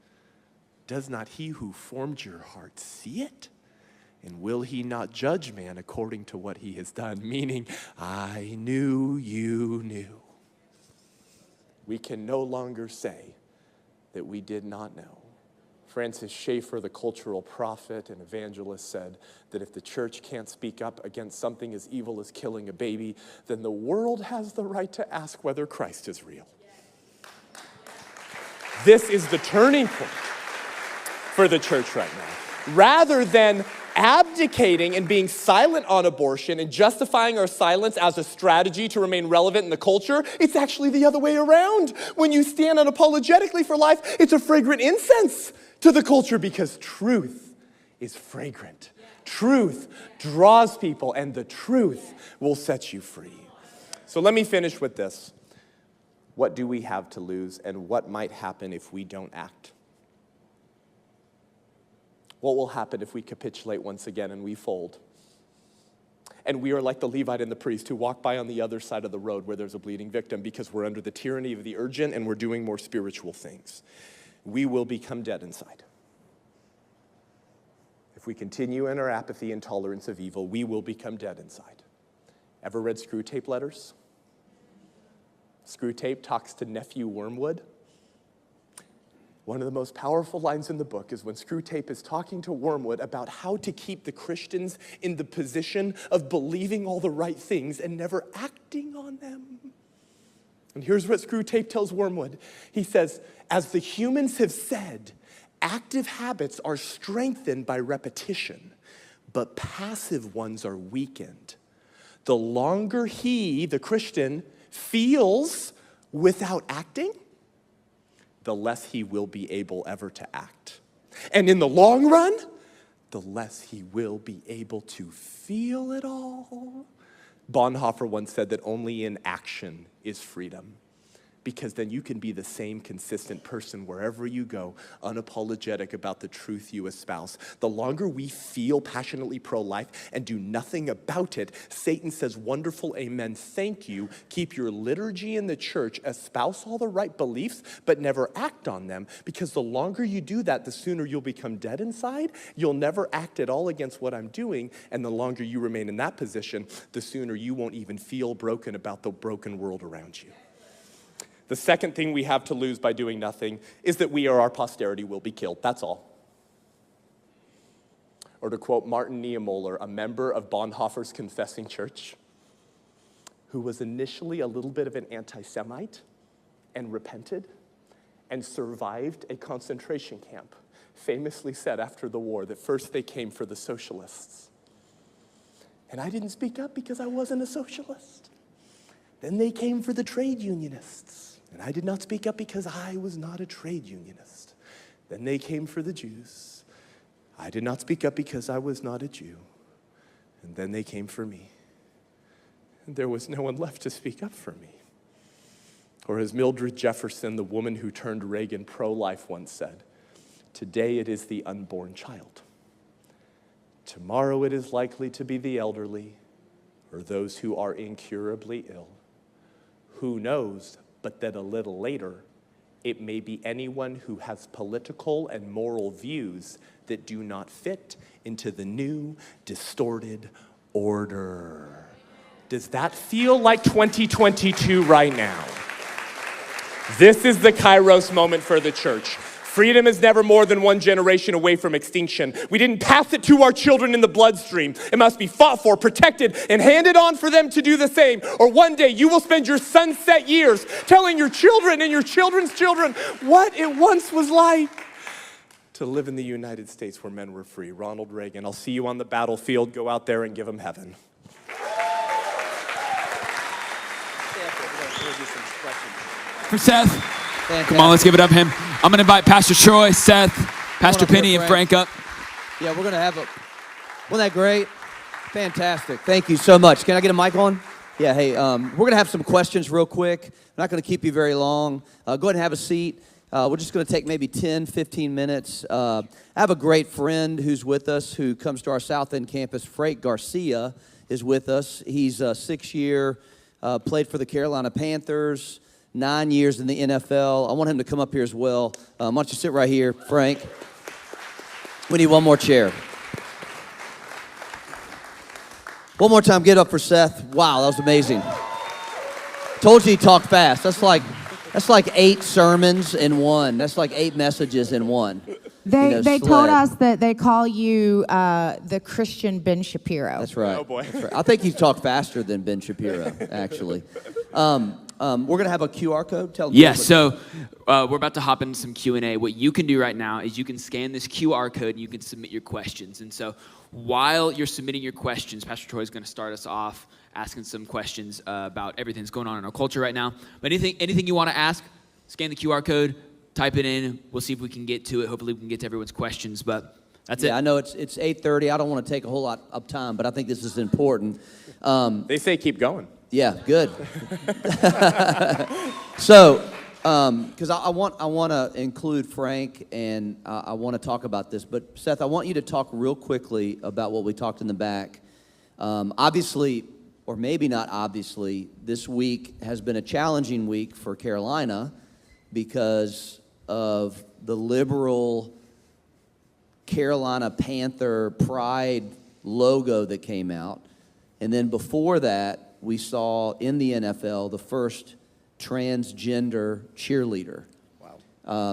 Does not he who formed your heart see it? And will he not judge man according to what he has done? Meaning, I knew you knew. We can no longer say that we did not know. Francis Schaeffer, the cultural prophet and evangelist, said that if the church can't speak up against something as evil as killing a baby, then the world has the right to ask whether Christ is real. This is the turning point for the church right now. Rather than abdicating and being silent on abortion and justifying our silence as a strategy to remain relevant in the culture, it's actually the other way around. When you stand unapologetically for life, it's a fragrant incense to the culture because truth is fragrant. Truth draws people, and the truth will set you free. So let me finish with this. What do we have to lose, and what might happen if we don't act? What will happen if we capitulate once again and we fold? And we are like the Levite and the priest who walk by on the other side of the road where there's a bleeding victim because we're under the tyranny of the urgent and we're doing more spiritual things. We will become dead inside. If we continue in our apathy and tolerance of evil, we will become dead inside. Ever read Screw Tape letters? Screw Tape talks to nephew Wormwood. One of the most powerful lines in the book is when Screw Tape is talking to Wormwood about how to keep the Christians in the position of believing all the right things and never acting on them. And here's what Screw Tape tells Wormwood. He says, as the humans have said, active habits are strengthened by repetition, but passive ones are weakened. The longer he, the Christian, feels without acting, the less he will be able ever to act. And in the long run, the less he will be able to feel it all. Bonhoeffer once said that only in action is freedom, because then you can be the same consistent person wherever you go, unapologetic about the truth you espouse. The longer we feel passionately pro-life and do nothing about it, Satan says, wonderful, amen, thank you. Keep your liturgy in the church, espouse all the right beliefs, but never act on them, because the longer you do that, the sooner you'll become dead inside. You'll never act at all against what I'm doing, and the longer you remain in that position, the sooner you won't even feel broken about the broken world around you. The second thing we have to lose by doing nothing is that we or our posterity will be killed. That's all. Or to quote Martin Niemöller, a member of Bonhoeffer's Confessing Church, who was initially a little bit of an anti-Semite and repented and survived a concentration camp, famously said after the war that first they came for the socialists. And I didn't speak up because I wasn't a socialist. Then they came for the trade unionists. And I did not speak up because I was not a trade unionist. Then they came for the Jews. I did not speak up because I was not a Jew. And then they came for me. And there was no one left to speak up for me. Or as Mildred Jefferson, the woman who turned Reagan pro-life, once said, today it is the unborn child. Tomorrow it is likely to be the elderly or those who are incurably ill. Who knows, but that a little later, it may be anyone who has political and moral views that do not fit into the new, distorted order. Does that feel like 2022 right now? This is the Kairos moment for the church. Freedom is never more than one generation away from extinction. We didn't pass it to our children in the bloodstream. It must be fought for, protected, and handed on for them to do the same. Or one day you will spend your sunset years telling your children and your children's children what it once was like to live in the United States where men were free. Ronald Reagan, I'll see you on the battlefield. Go out there and give them heaven. For Seth. Fantastic. Come on, let's give it up for him. I'm going to invite Pastor Troy, Seth, Pastor Penny, and Frank up. Yeah, we're going to have a... Wasn't that great? Fantastic. Thank you so much. Can I get a mic on? Yeah, hey, we're going to have some questions real quick. I'm not going to keep you very long. Go ahead and have a seat. We're just going to take maybe 10, 15 minutes. I have a great friend who's with us who comes to our South End campus. Frank Garcia is with us. He's a 6-year, played for the Carolina Panthers, 9 years in the NFL. I want him to come up here as well. Why don't you sit right here, Frank? We need one more chair. One more time, get up for Seth. Wow, that was amazing. Told you he talked fast. That's like 8 sermons in one. That's like 8 messages in one. They told us that they call you the Christian Ben Shapiro. That's right. Oh boy. That's right. I think you talk faster than Ben Shapiro, actually. We're gonna have a QR code. Tell them. Yes. So we're about to hop into some Q&A. What you can do right now is you can scan this QR code and you can submit your questions. And so while you're submitting your questions, Pastor Troy is going to start us off asking some questions about everything that's going on in our culture right now. But anything you want to ask, scan the QR code, type it in. We'll see if we can get to it. Hopefully we can get to everyone's questions. But that's it. Yeah, I know it's 8:30. I don't want to take a whole lot of time, but I think this is important. They say keep going. Yeah, good. So, because I want to include Frank, and I want to talk about this. But Seth, I want you to talk real quickly about what we talked in the back. Obviously, or maybe not obviously, this week has been a challenging week for Carolina because of the liberal Carolina Panther pride logo that came out. And then before that, we saw in the NFL the first transgender cheerleader. Wow.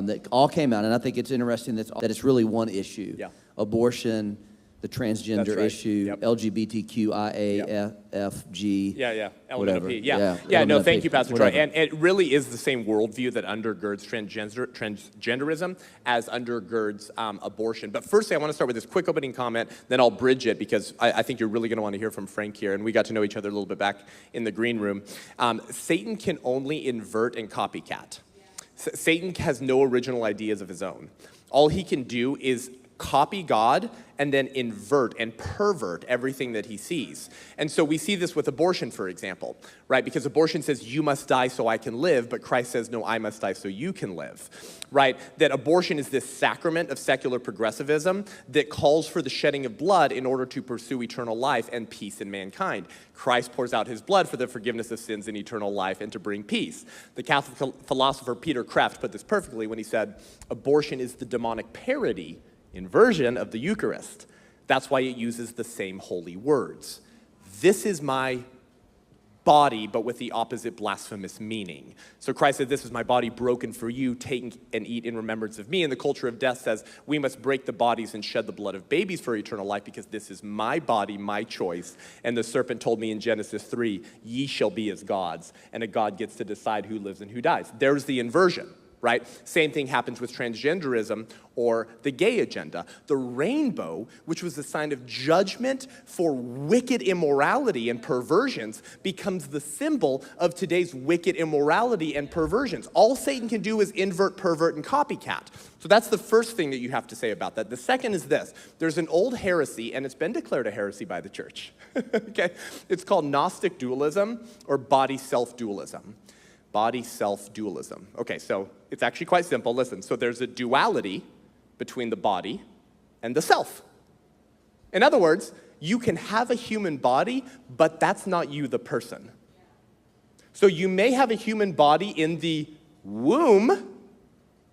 That all came out. And I think it's interesting that it's really one issue. Yeah. Abortion, the transgender right. issue, Yep. LGBTQIAFG. Yeah. Whatever. LMNOP. Yeah, No, LMNOP. thank you, Pastor Troy. Whatever. And it really is the same worldview that undergirds transgenderism as undergirds abortion. But firstly, I want to start with this quick opening comment, then I'll bridge it because I think you're really going to want to hear from Frank here, and we got to know each other a little bit back in the green room. Satan can only invert and copycat. Satan has no original ideas of his own. All he can do is copy God and then invert and pervert everything that he sees. And so we see this with abortion, for example, right? Because abortion says, you must die so I can live, but Christ says, no, I must die so you can live, right? That abortion is this sacrament of secular progressivism that calls for the shedding of blood in order to pursue eternal life and peace in mankind. Christ pours out his blood for the forgiveness of sins and eternal life and to bring peace. The Catholic philosopher Peter Kreeft put this perfectly when he said, abortion is the demonic parody inversion of the Eucharist. That's why it uses the same holy words. This is my body, but with the opposite blasphemous meaning. So Christ said, this is my body broken for you, take and eat in remembrance of me. And the culture of death says, we must break the bodies and shed the blood of babies for eternal life because this is my body, my choice. And the serpent told me in Genesis 3, ye shall be as gods. And a God gets to decide who lives and who dies. There's the inversion. right? Same thing happens with transgenderism or the gay agenda. The rainbow, which was a sign of judgment for wicked immorality and perversions, becomes the symbol of today's wicked immorality and perversions. All Satan can do is invert, pervert, and copycat. So that's the first thing that you have to say about that. The second is this. There's an old heresy, and it's been declared a heresy by the church. Okay? It's called Gnostic dualism or body-self dualism. Body-self dualism. Okay, so it's actually quite simple. Listen, so there's a duality between the body and the self. In other words, you can have a human body, but that's not you, the person. So you may have a human body in the womb.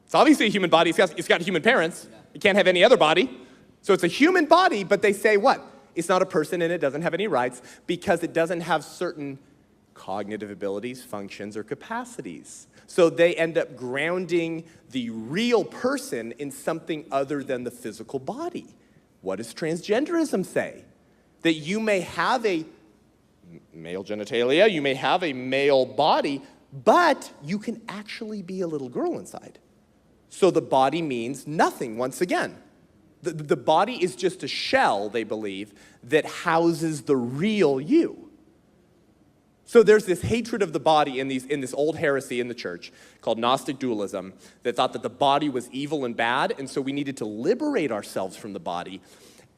It's obviously a human body. It's got human parents. It can't have any other body. So it's a human body, but they say what? It's not a person and it doesn't have any rights because it doesn't have certain cognitive abilities, functions, or capacities. So they end up grounding the real person in something other than the physical body. What does transgenderism say? That you may have a male genitalia, you may have a male body, but you can actually be a little girl inside. So the body means nothing once again. The body is just a shell, they believe, that houses the real you. So there's this hatred of the body in this old heresy in the church called Gnostic dualism that thought that the body was evil and bad, and so we needed to liberate ourselves from the body.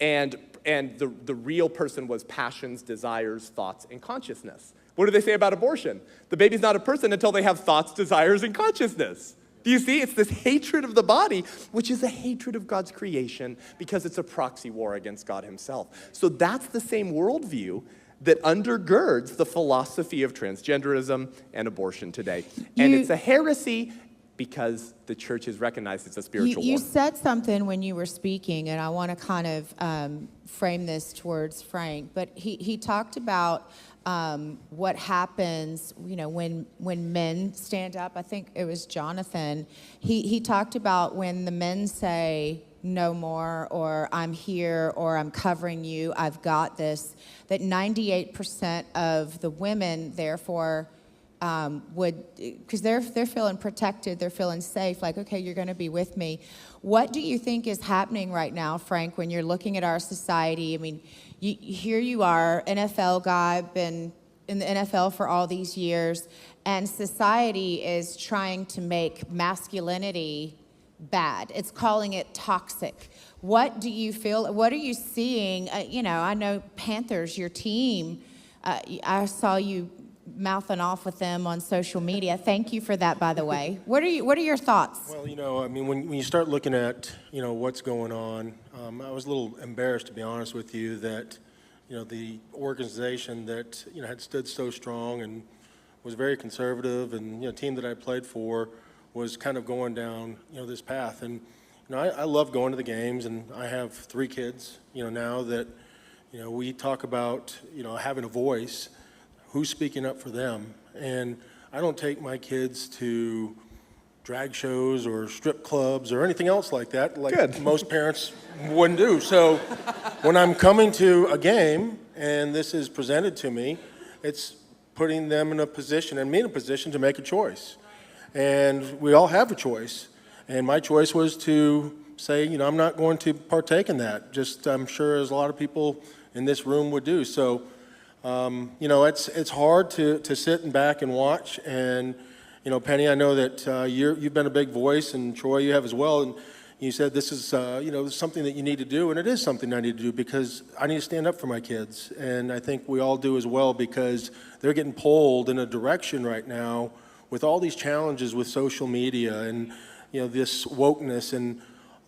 And the real person was passions, desires, thoughts, and consciousness. What do they say about abortion? The baby's not a person until they have thoughts, desires, and consciousness. Do you see? It's this hatred of the body, which is a hatred of God's creation because it's a proxy war against God himself. So that's the same worldview that undergirds the philosophy of transgenderism and abortion today. And it's a heresy because the church has recognized it's a spiritual war. You said something when you were speaking, and I want to kind of frame this towards Frank, but he talked about what happens, when men stand up. I think it was Jonathan. He talked about when the men say, no more, or I'm here, or I'm covering you, I've got this, that 98% of the women, therefore, would, because they're feeling protected, they're feeling safe, like, okay, you're going to be with me. What do you think is happening right now, Frank, when you're looking at our society? I mean, here you are, NFL guy, been in the NFL for all these years, and society is trying to make masculinity bad. It's calling it toxic. What do you feel? What are you seeing? I know Panthers, your team. I saw you mouthing off with them on social media. Thank you for that, by the way. What are your thoughts? Well, when you start looking at what's going on, I was a little embarrassed, to be honest with you, that the organization that had stood so strong and was very conservative, and team that I played for was kind of going down, this path. And, I love going to the games, and I have 3 kids, now that, we talk about, having a voice, who's speaking up for them. And I don't take my kids to drag shows or strip clubs or anything else like that, like most parents wouldn't do. So when I'm coming to a game and this is presented to me, it's putting them in a position, and me in a position to make a choice. And we all have a choice. And my choice was to say, I'm not going to partake in that. Just, I'm sure as a lot of people in this room would do. So, it's hard to sit and back and watch. And, Penny, I know that you've been a big voice, and Troy, you have as well. And you said this is, something that you need to do. And it is something I need to do because I need to stand up for my kids. And I think we all do as well, because they're getting pulled in a direction right now with all these challenges with social media and this wokeness and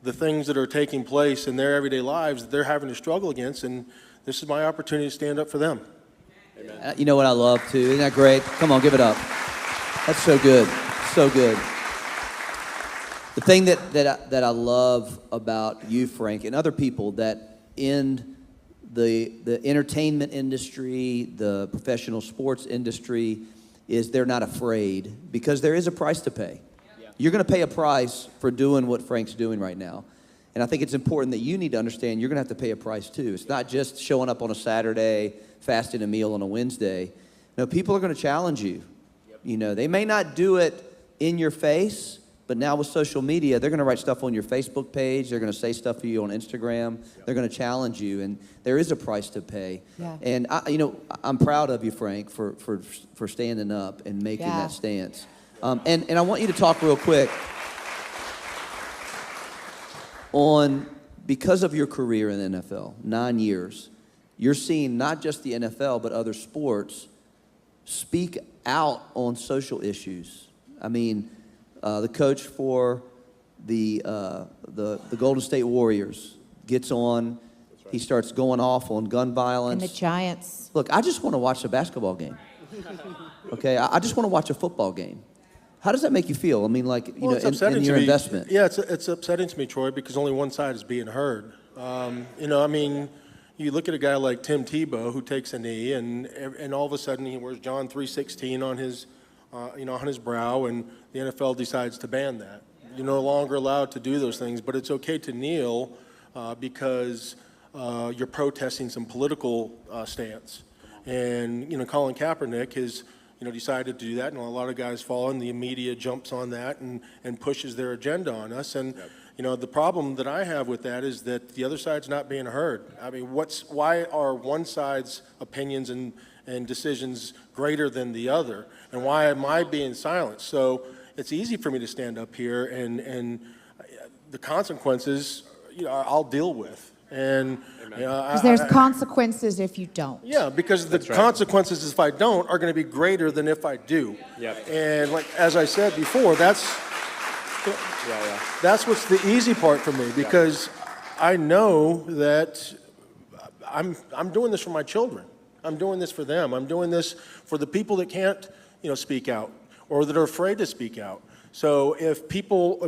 the things that are taking place in their everyday lives that they're having to struggle against, and this is my opportunity to stand up for them. Amen. You know what I love too? Isn't that great? Come on, give it up. That's so good, so good. The thing that I love about you, Frank, and other people that in the entertainment industry, the professional sports industry, is they're not afraid, because there is a price to pay. Yeah. You're going to pay a price for doing what Frank's doing right now. And I think it's important that you need to understand you're going to have to pay a price too. It's not just showing up on a Saturday, fasting a meal on a Wednesday. No, people are going to challenge you. Yep. They may not do it in your face, But now with social media, they're going to write stuff on your Facebook page. They're going to say stuff to you on Instagram. They're going to challenge you, and there is a price to pay. Yeah. And I'm proud of you, Frank, for standing up and making that stance. And I want you to talk real quick on, because of your career in the NFL, 9 years, you're seeing not just the NFL but other sports speak out on social issues. I mean, the coach for the Golden State Warriors gets on. He starts going off on gun violence. And the Giants. Look, I just want to watch a basketball game. Okay, I just want to watch a football game. How does that make you feel? I mean, like, in your investment. Yeah, it's upsetting to me, Troy, because only one side is being heard. I mean, you look at a guy like Tim Tebow who takes a knee, and all of a sudden he wears John 3:16 on his on his brow, and the NFL decides to ban that. You're no longer allowed to do those things, but it's okay to kneel because you're protesting some political stance. And Colin Kaepernick has decided to do that, and a lot of guys follow, and the media jumps on that and pushes their agenda on us. And the problem that I have with that is that the other side's not being heard. I mean, why are one side's opinions and decisions greater than the other, and why am I being silenced? So it's easy for me to stand up here, and the consequences I'll deal with. And because there's consequences if you don't. Yeah, because the consequences if I don't are going to be greater than if I do. Yep. And like as I said before, that's what's the easy part for me, because I know that I'm doing this for my children. I'm doing this for them. I'm doing this for the people that can't speak out or that are afraid to speak out. So if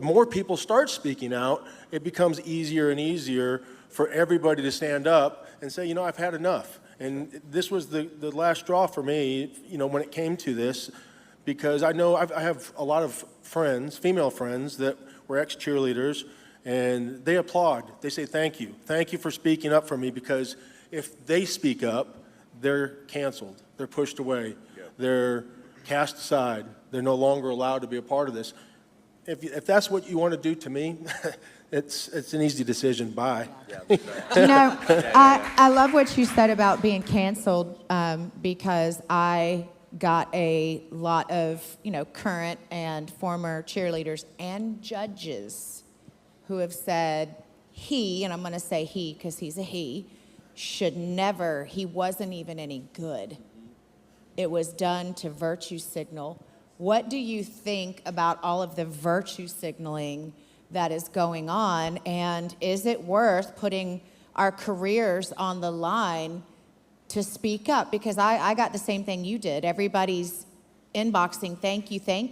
more people start speaking out, it becomes easier and easier for everybody to stand up and say, I've had enough. And this was the last straw for me, when it came to this, because I know I have a lot of friends, female friends, that were ex-cheerleaders, and they applaud. They say, thank you. Thank you for speaking up for me, because if they speak up, they're canceled. They're pushed away. Yeah. They're cast aside. They're no longer allowed to be a part of this. If that's what you want to do to me, it's an easy decision. Bye. Yeah, I love what you said about being canceled, because I got a lot of current and former cheerleaders and judges who have said and I'm going to say he because he's a he wasn't even any good. It was done to virtue signal. What do you think about all of the virtue signaling that is going on, and is it worth putting our careers on the line to speak up? Because I got the same thing you did. Everybody's inboxing, thank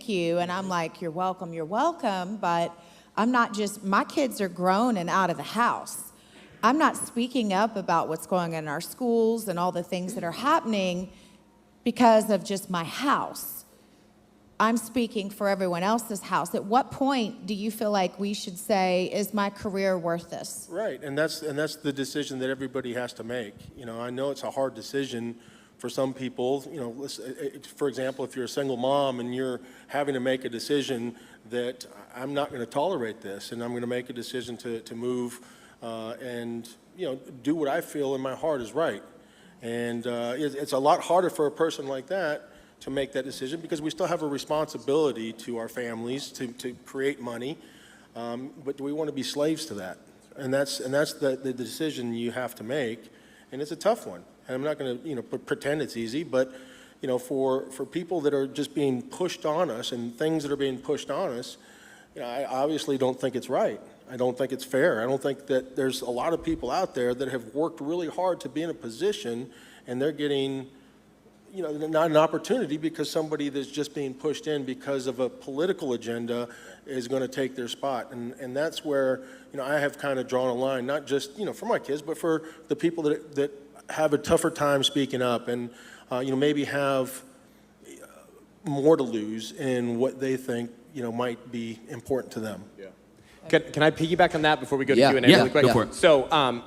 you, and I'm like, you're welcome, but I'm not my kids are grown and out of the house. I'm not speaking up about what's going on in our schools and all the things that are happening because of just my house. I'm speaking for everyone else's house. At what point do you feel like we should say, is my career worth this? Right, and that's the decision that everybody has to make. I know it's a hard decision for some people. For example, if you're a single mom and you're having to make a decision that I'm not going to tolerate this, and I'm going to make a decision to move and do what I feel in my heart is right. And it's a lot harder for a person like that to make that decision, because we still have a responsibility to our families to create money, but do we want to be slaves to that? And that's the decision you have to make, and it's a tough one. And I'm not going to pretend it's easy, but for people that are just being pushed on us and things that are being pushed on us, I obviously don't think it's right. I don't think it's fair. I don't think that there's a lot of people out there that have worked really hard to be in a position, and they're getting not an opportunity because somebody that's just being pushed in because of a political agenda is going to take their spot. And that's where, I have kind of drawn a line, not just, for my kids, but for the people that have a tougher time speaking up and, maybe have more to lose in what they think, might be important to them. Yeah. Can I piggyback on that before we go to Q&A really quick? Go for it. So,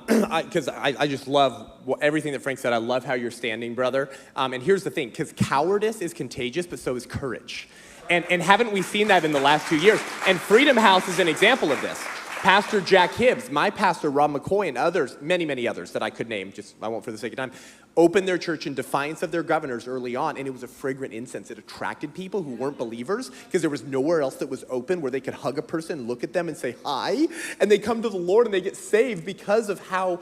because I just love everything that Frank said. I love how you're standing, brother. And here's the thing, because cowardice is contagious, but so is courage. And haven't we seen that in the last 2 years? And Freedom House is an example of this. Pastor Jack Hibbs, my pastor Rob McCoy, and others, many, many others that I could name, just I won't for the sake of time, opened their church in defiance of their governors early on, and it was a fragrant incense. It attracted people who weren't believers because there was nowhere else that was open where they could hug a person, look at them, and say hi, and they come to the Lord and they get saved because of how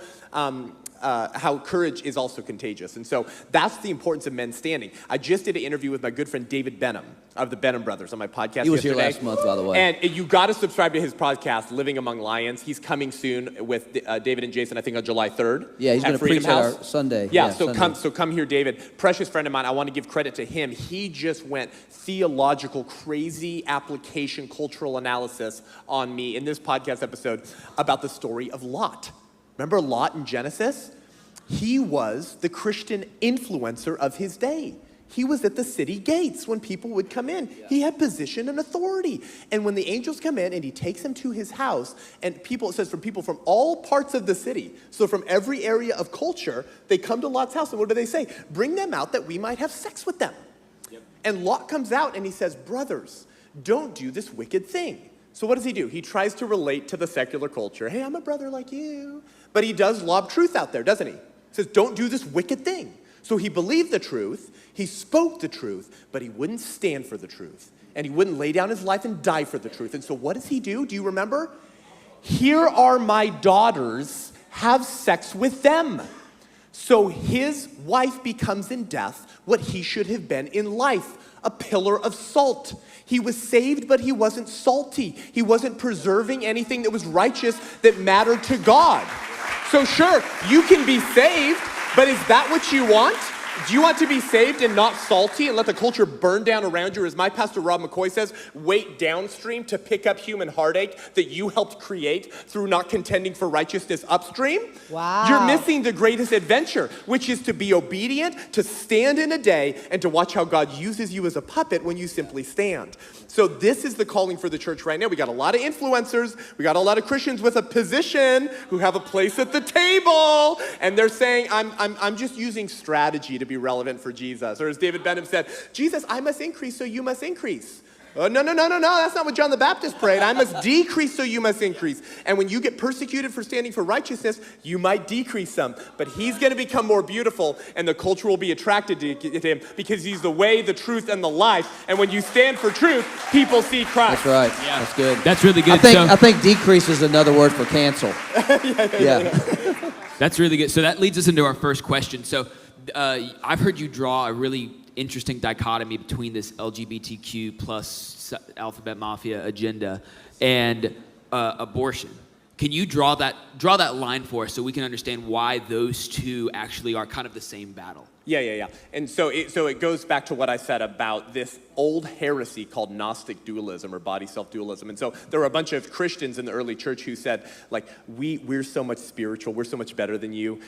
courage is also contagious. And so that's the importance of men standing. I just did an interview with my good friend David Benham of the Benham Brothers on my podcast. He was yesterday. here last month, by the way. And you got to subscribe to his podcast, Living Among Lions. He's coming soon with David and Jason, I think on July 3rd. Yeah, he's going to preach at our Sunday. Yeah, so Sunday. come here, David. Precious friend of mine. I want to give credit to him. He just went theological, crazy application, cultural analysis on me in this podcast episode about the story of Lot. Remember Lot in Genesis? He was the Christian influencer of his day. He was at the city gates when people would come in. Yeah. He had position and authority. And when the angels come in and he takes them to his house, and people, it says from people from all parts of the city, so from every area of culture, they come to Lot's house, and what do they say? Bring them out that we might have sex with them. Yep. And Lot comes out and he says, brothers, don't do this wicked thing. So what does he do? He tries to relate to the secular culture. Hey, I'm a brother like you. But he does lob truth out there, doesn't he? He says, don't do this wicked thing. So he believed the truth, he spoke the truth, but he wouldn't stand for the truth. And he wouldn't lay down his life and die for the truth. And so what does he do? Do you remember? Here are my daughters, have sex with them. So his wife becomes in death what he should have been in life, a pillar of salt. He was saved, but he wasn't salty. He wasn't preserving anything that was righteous that mattered to God. So sure, you can be saved, but is that what you want? Do you want to be saved and not salty and let the culture burn down around you? Or as my pastor Rob McCoy says, wait downstream to pick up human heartache that you helped create through not contending for righteousness upstream? Wow. You're missing the greatest adventure, which is to be obedient, to stand in a day, and to watch how God uses you as a puppet when you simply stand. So this is the calling for the church right now. We got a lot of influencers. We got a lot of Christians with a position who have a place at the table. And they're saying, I'm just using strategy to be relevant for Jesus. Or as David Benham said, Jesus, I must increase so you must increase. Oh, no, that's not what John the Baptist prayed. I must decrease so you must increase. And when you get persecuted for standing for righteousness, you might decrease some. But he's going to become more beautiful, and the culture will be attracted to him because he's the way, the truth, and the life. And when you stand for truth, people see Christ. That's right. Yeah. That's good. That's really good. I think decrease is another word for cancel. Yeah. That's really good. So that leads us into our first question. So I've heard you draw a really interesting dichotomy between this LGBTQ plus alphabet mafia agenda and abortion. Can you draw that line for us so we can understand why those two actually are kind of the same battle? Yeah. And so it goes back to what I said about this old heresy called Gnostic dualism or body-self dualism. And so there were a bunch of Christians in the early church who said, like, we're so much spiritual, we're so much better than you,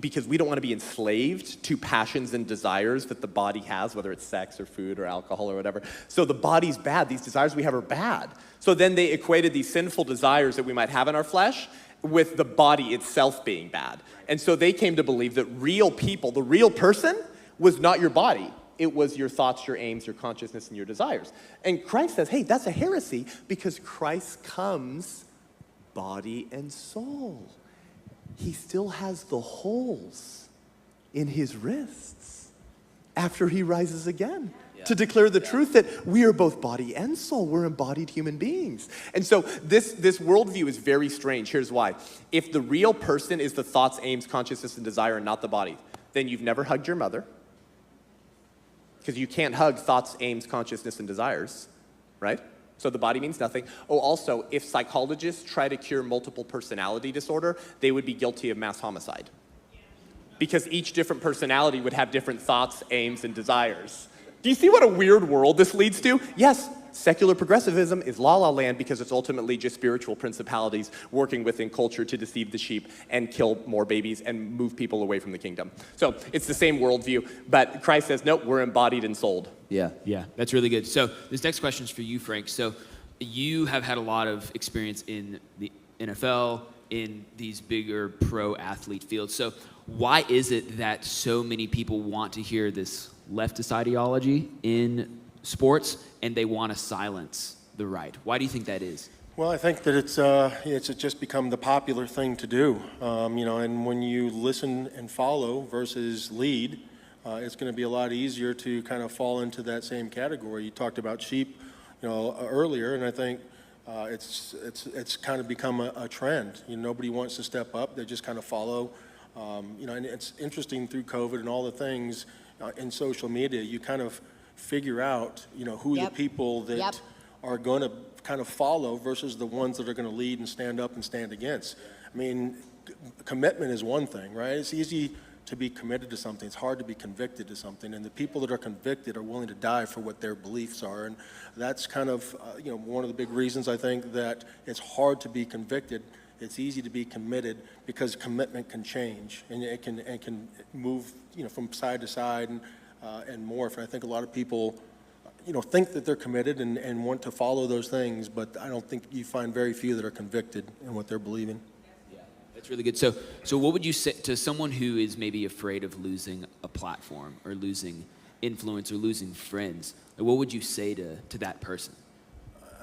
because we don't want to be enslaved to passions and desires that the body has, whether it's sex or food or alcohol or whatever. So the body's bad, these desires we have are bad. So then they equated these sinful desires that we might have in our flesh with the body itself being bad. And so they came to believe that real people, the real person, was not your body. It was your thoughts, your aims, your consciousness, and your desires. And Christ says, hey, that's a heresy because Christ comes body and soul. He still has the holes in his wrists after he rises again. To declare the truth that we are both body and soul. We're embodied human beings. And so this worldview is very strange. Here's why. If the real person is the thoughts, aims, consciousness, and desire, and not the body, then you've never hugged your mother. Because you can't hug thoughts, aims, consciousness, and desires, right? So the body means nothing. Oh, also, if psychologists try to cure multiple personality disorder, they would be guilty of mass homicide. Because each different personality would have different thoughts, aims, and desires. Do you see what a weird world this leads to? Yes, secular progressivism is la-la land because it's ultimately just spiritual principalities working within culture to deceive the sheep and kill more babies and move people away from the kingdom. So it's the same worldview, but Christ says, nope, we're embodied and sold. Yeah, that's really good. So this next question is for you, Frank. So you have had a lot of experience in the NFL, in these bigger pro-athlete fields. So why is it that so many people want to hear this leftist ideology in sports, and they want to silence the right. Why do you think that is? Well, I think that it's just become the popular thing to do, and when you listen and follow versus lead, it's going to be a lot easier to kind of fall into that same category. You talked about sheep, earlier, and I think it's kind of become a trend. Nobody wants to step up; they just kind of follow. And it's interesting through COVID and all the things in social media, you kind of figure out, who the people that are going to kind of follow versus the ones that are going to lead and stand up and stand against. I mean, commitment is one thing, right? It's easy to be committed to something. It's hard to be convicted to something. And the people that are convicted are willing to die for what their beliefs are. And that's kind of, one of the big reasons I think that it's hard to be convicted. It's easy to be committed because commitment can change and it can move, from side to side and morph. And I think a lot of people, think that they're committed and want to follow those things, but I don't think you find very few that are convicted in what they're believing. Yeah, that's really good. So what would you say to someone who is maybe afraid of losing a platform or losing influence or losing friends? What would you say to that person?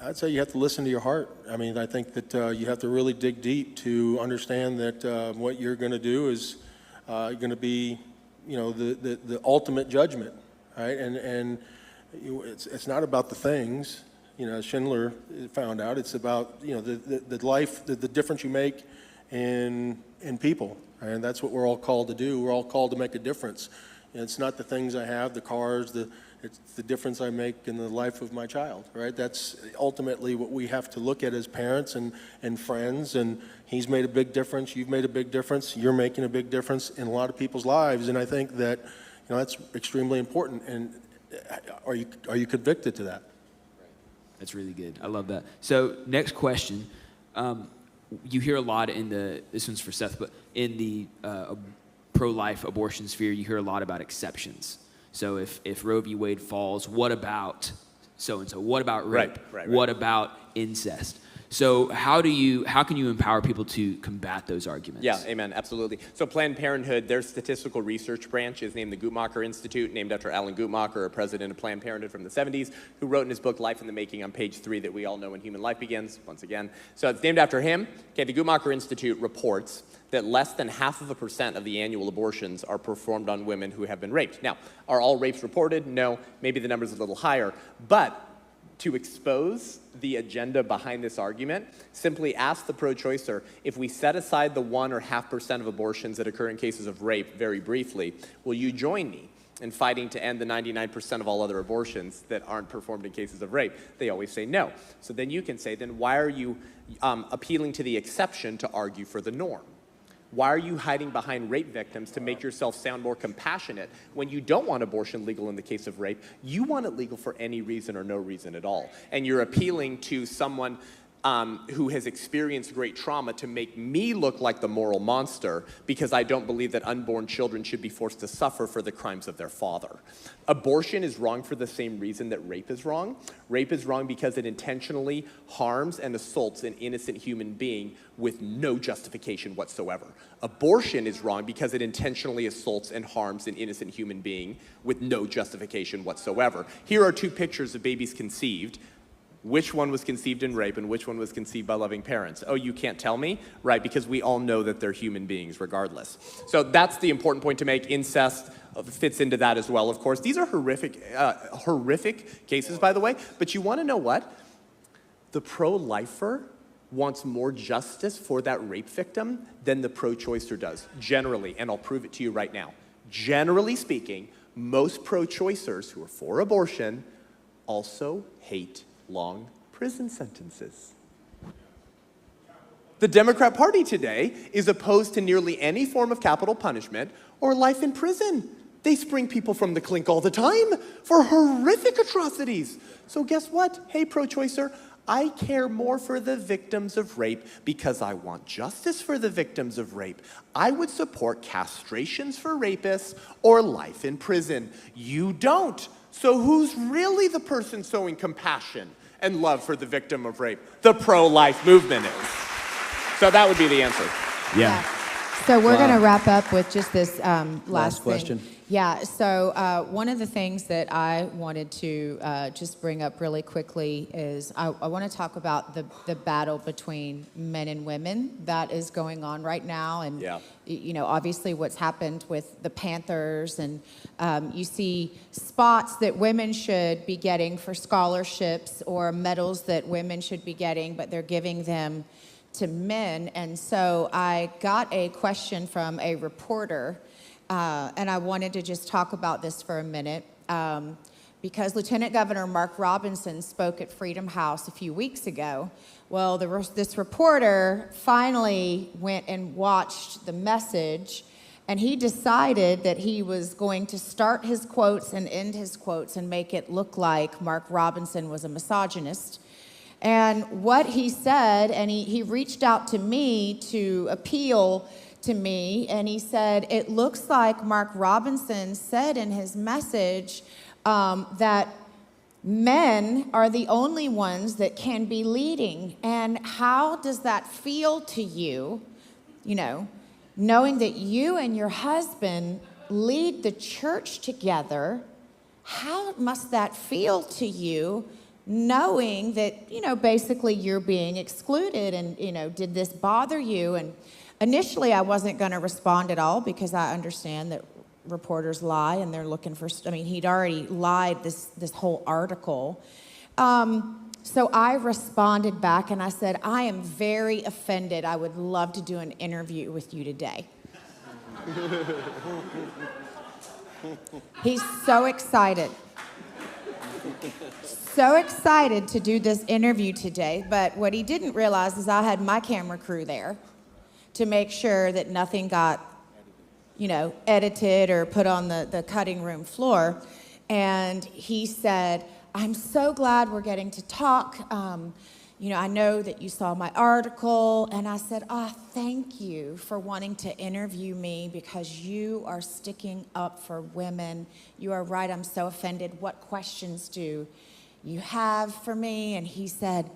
I'd say you have to listen to your heart. I mean, I think that you have to really dig deep to understand that what you're going to do is going to be, the ultimate judgment, right? And it's not about the things, Schindler found out. It's about, the life, the difference you make in people, right? And that's what we're all called to do. We're all called to make a difference. And it's not the things I have, the cars, it's the difference I make in the life of my child, right? That's ultimately what we have to look at as parents and friends. And he's made a big difference. You've made a big difference. You're making a big difference in a lot of people's lives. And I think that, that's extremely important. And are you convicted to that? That's really good. I love that. So next question. You hear a lot this one's for Seth, but in the pro-life abortion sphere, you hear a lot about exceptions. So if Roe v. Wade falls, what about so-and-so? What about rape? Right. What about incest? So how can you empower people to combat those arguments? Yeah, amen, absolutely. So Planned Parenthood, their statistical research branch is named the Guttmacher Institute, named after Alan Guttmacher, a president of Planned Parenthood from the 70s, who wrote in his book, Life in the Making, on page 3, that we all know when human life begins, once again. So it's named after him. Okay, the Guttmacher Institute reports that less than 0.5% of the annual abortions are performed on women who have been raped. Now, are all rapes reported? No, maybe the number's a little higher, but to expose the agenda behind this argument, simply ask the pro-choicer, if we set aside the 1 or 0.5% of abortions that occur in cases of rape very briefly, will you join me in fighting to end the 99% of all other abortions that aren't performed in cases of rape? They always say no. So then you can say, then why are you appealing to the exception to argue for the norm? Why are you hiding behind rape victims to make yourself sound more compassionate when you don't want abortion legal in the case of rape? You want it legal for any reason or no reason at all. And you're appealing to someone who has experienced great trauma to make me look like the moral monster because I don't believe that unborn children should be forced to suffer for the crimes of their father. Abortion is wrong for the same reason that rape is wrong. Rape is wrong because it intentionally harms and assaults an innocent human being with no justification whatsoever. Abortion is wrong because it intentionally assaults and harms an innocent human being with no justification whatsoever. Here are 2 pictures of babies conceived. Which one was conceived in rape and which one was conceived by loving parents? Oh, you can't tell me? Right, because we all know that they're human beings regardless. So that's the important point to make. Incest fits into that as well, of course. These are horrific cases, by the way. But you want to know what? The pro-lifer wants more justice for that rape victim than the pro-choicer does, generally. And I'll prove it to you right now. Generally speaking, most pro-choicers who are for abortion also hate long prison sentences. The Democrat Party today is opposed to nearly any form of capital punishment or life in prison. They spring people from the clink all the time for horrific atrocities. So guess what? Hey, pro-choicer, I care more for the victims of rape because I want justice for the victims of rape. I would support castrations for rapists or life in prison. You don't. So who's really the person showing compassion and love for the victim of rape? The pro-life movement is. So that would be the answer. Yeah. So we're Wow. going to wrap up with just this last question. thing. Yeah, so one of the things that I wanted to just bring up really quickly is I want to talk about the battle between men and women that is going on right now. And, you know, obviously what's happened with the Panthers, and you see spots that women should be getting for scholarships or medals that women should be getting, but they're giving them to men. And so I got a question from a reporter, and I wanted to just talk about this for a minute, because Lieutenant Governor Mark Robinson spoke at Freedom House a few weeks ago. Well, this reporter finally went and watched the message, and he decided that he was going to start his quotes and end his quotes and make it look like Mark Robinson was a misogynist. And what he said, and he reached out to me to appeal to me, and he said, it looks like Mark Robinson said in his message that men are the only ones that can be leading. And how does that feel to you, you know, knowing that you and your husband lead the church together? How must that feel to you, knowing that, you know, basically you're being excluded? And, you know, did this bother you? And initially I wasn't going to respond at all, because I understand that reporters lie and they're looking for, I mean, he'd already lied this whole article. So I responded back and I said, I am very offended. I would love to do an interview with you today. He's so excited. So excited to do this interview today, but what he didn't realize is I had my camera crew there to make sure that nothing got, you know, edited or put on the cutting room floor. And he said, I'm so glad we're getting to talk. You know, I know that you saw my article. And I said, thank you for wanting to interview me, because you are sticking up for women. You are right, I'm so offended. What questions do you have for me? And he said,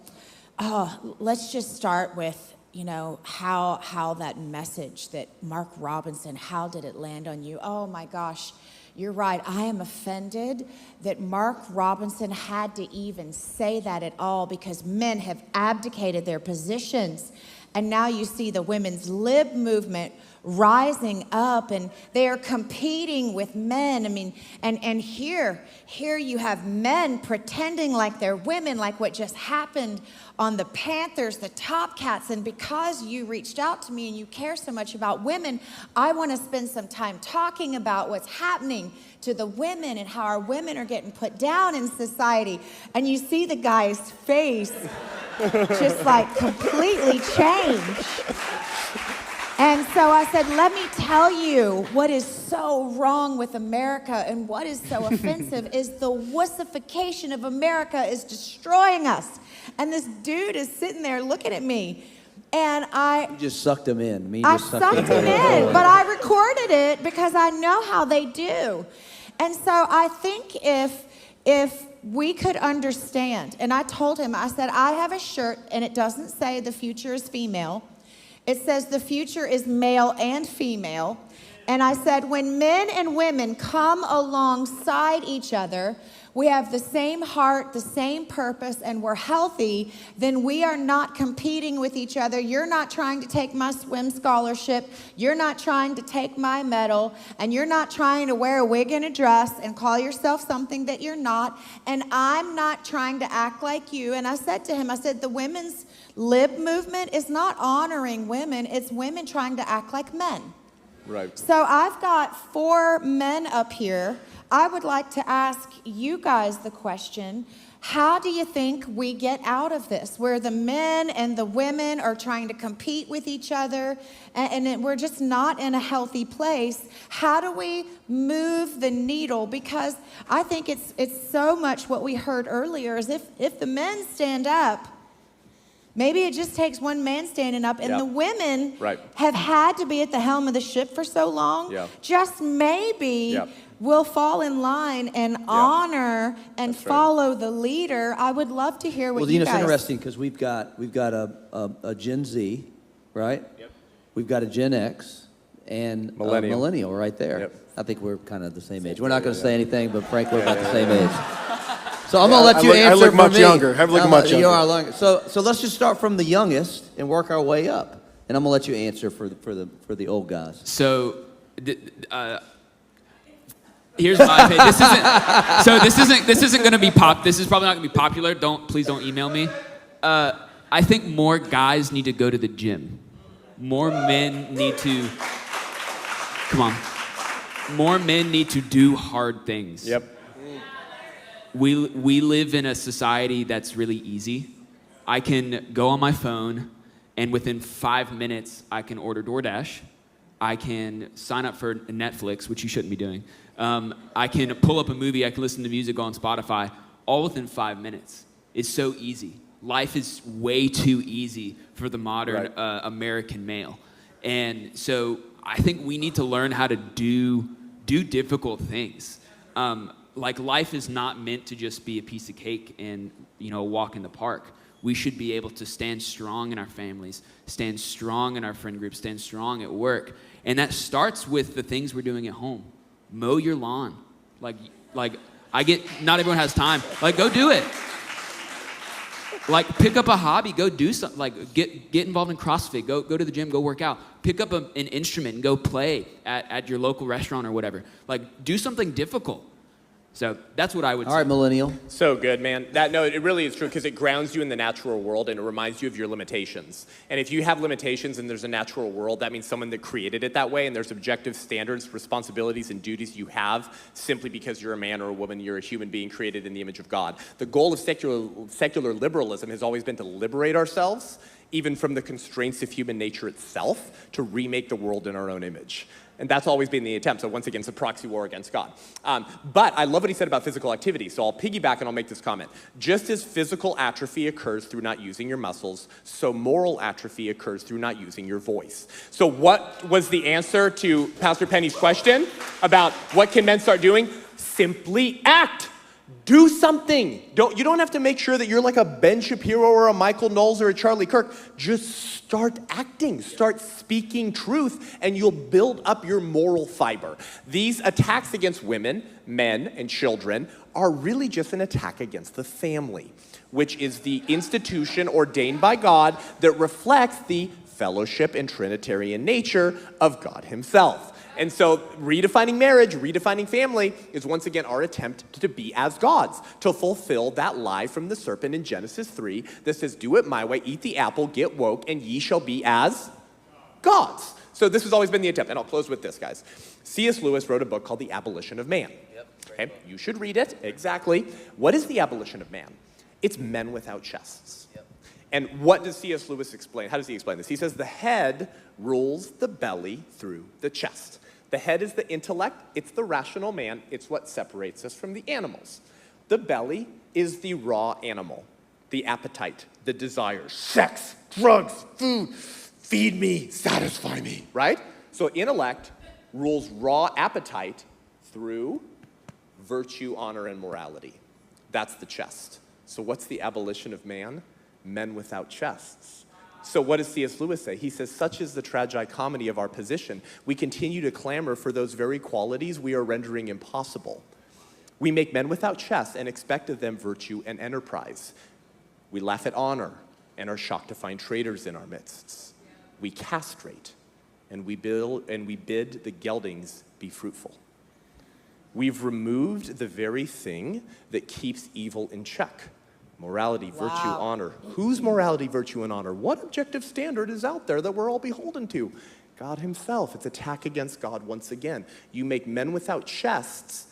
let's just start with, you know, how that message that Mark Robinson, how did it land on you? Oh my gosh, you're right. I am offended that Mark Robinson had to even say that at all, because men have abdicated their positions. And now you see the women's lib movement rising up, and they are competing with men. I mean, and here you have men pretending like they're women, like what just happened on the Panthers, the Top Cats. And because you reached out to me and you care so much about women, I want to spend some time talking about what's happening to the women and how our women are getting put down in society. And you see the guy's face just like completely change. And so I said, let me tell you what is so wrong with America and what is so offensive is the wussification of America is destroying us. And this dude is sitting there looking at me. And You just sucked him in. I sucked him in, but I recorded it because I know how they do. And so I think if we could understand, and I told him, I said, I have a shirt and it doesn't say the future is female. It says the future is male and female. And I said, when men and women come alongside each other, we have the same heart, the same purpose, and we're healthy, then we are not competing with each other. You're not trying to take my swim scholarship. You're not trying to take my medal. And you're not trying to wear a wig and a dress and call yourself something that you're not. And I'm not trying to act like you. And I said to him, I said, the women's lib movement is not honoring women. It's women trying to act like men. Right. So I've got 4 men up here. I would like to ask you guys the question, how do you think we get out of this, where the men and the women are trying to compete with each other, and we're just not in a healthy place? How do we move the needle? Because I think it's so much what we heard earlier is if the men stand up, maybe it just takes one man standing up, and the women have had to be at the helm of the ship for so long. Just maybe we'll fall in line and honor and follow the leader. I would love to hear what you guys... Well, it's interesting because we've got a Gen Z, right? Yep. We've got a Gen X. and Millennial. right there. Yep. I think we're kind of the same age. We're not going to say anything, but Frank, we're about the same age. So I'm going to let you answer I look for much me. younger. I look much You younger. are younger. So let's just start from the youngest and work our way up. And I'm going to let you answer for the old guys. So, here's my opinion. This isn't going to be This is probably not going to be popular. Please don't email me. I think more guys need to go to the gym. More men need to. Come on. More men need to do hard things. Yep. We live in a society that's really easy. I can go on my phone, and within 5 minutes, I can order DoorDash. I can sign up for Netflix, which you shouldn't be doing. I can pull up a movie. I can listen to music on Spotify, all within 5 minutes. It's so easy. Life is way too easy for the modern American male. And so I think we need to learn how to do difficult things. Like, life is not meant to just be a piece of cake and, a walk in the park. We should be able to stand strong in our families, stand strong in our friend groups, stand strong at work. And that starts with the things we're doing at home. Mow your lawn. Like I get, not everyone has time. Like, go do it. Like, pick up a hobby, go do something. Like, get involved in CrossFit, go to the gym, go work out. Pick up an instrument and go play at your local restaurant or whatever. Like, do something difficult. So that's what I would say. All right, millennial. So good, man. It really is true, because it grounds you in the natural world and it reminds you of your limitations. And if you have limitations and there's a natural world, that means someone that created it that way, and there's objective standards, responsibilities, and duties you have simply because you're a man or a woman, you're a human being created in the image of God. The goal of secular liberalism has always been to liberate ourselves, even from the constraints of human nature itself, to remake the world in our own image. And that's always been the attempt. So once again, it's a proxy war against God. But I love what he said about physical activity. So I'll piggyback and I'll make this comment. Just as physical atrophy occurs through not using your muscles, so moral atrophy occurs through not using your voice. So what was the answer to Pastor Penny's question about what can men start doing? Simply act. Do something. You don't have to make sure that you're like a Ben Shapiro or a Michael Knowles or a Charlie Kirk. Just start acting. Start speaking truth, and you'll build up your moral fiber. These attacks against women, men, and children are really just an attack against the family, which is the institution ordained by God that reflects the fellowship and Trinitarian nature of God himself. And so redefining marriage, redefining family is once again our attempt to be as gods, to fulfill that lie from the serpent in Genesis 3 that says, do it my way, eat the apple, get woke, and ye shall be as gods. So this has always been the attempt. And I'll close with this, guys. C.S. Lewis wrote a book called The Abolition of Man. Okay, you should read it. Exactly. What is the abolition of man? It's men without chests. And what does C.S. Lewis explain? How does he explain this? He says the head rules the belly through the chest. The head is the intellect, it's the rational man, it's what separates us from the animals. The belly is the raw animal, the appetite, the desires, sex, drugs, food, feed me, satisfy me, right? So intellect rules raw appetite through virtue, honor, and morality. That's the chest. So what's the abolition of man? Men without chests. So what does C.S. Lewis say? He says, such is the tragicomedy of our position. We continue to clamor for those very qualities we are rendering impossible. We make men without chests and expect of them virtue and enterprise. We laugh at honor and are shocked to find traitors in our midst. We castrate and we bid the geldings be fruitful. We've removed the very thing that keeps evil in check. Morality, virtue, honor. Whose morality, virtue, and honor? What objective standard is out there that we're all beholden to? God himself. It's attack against God once again. You make men without chests.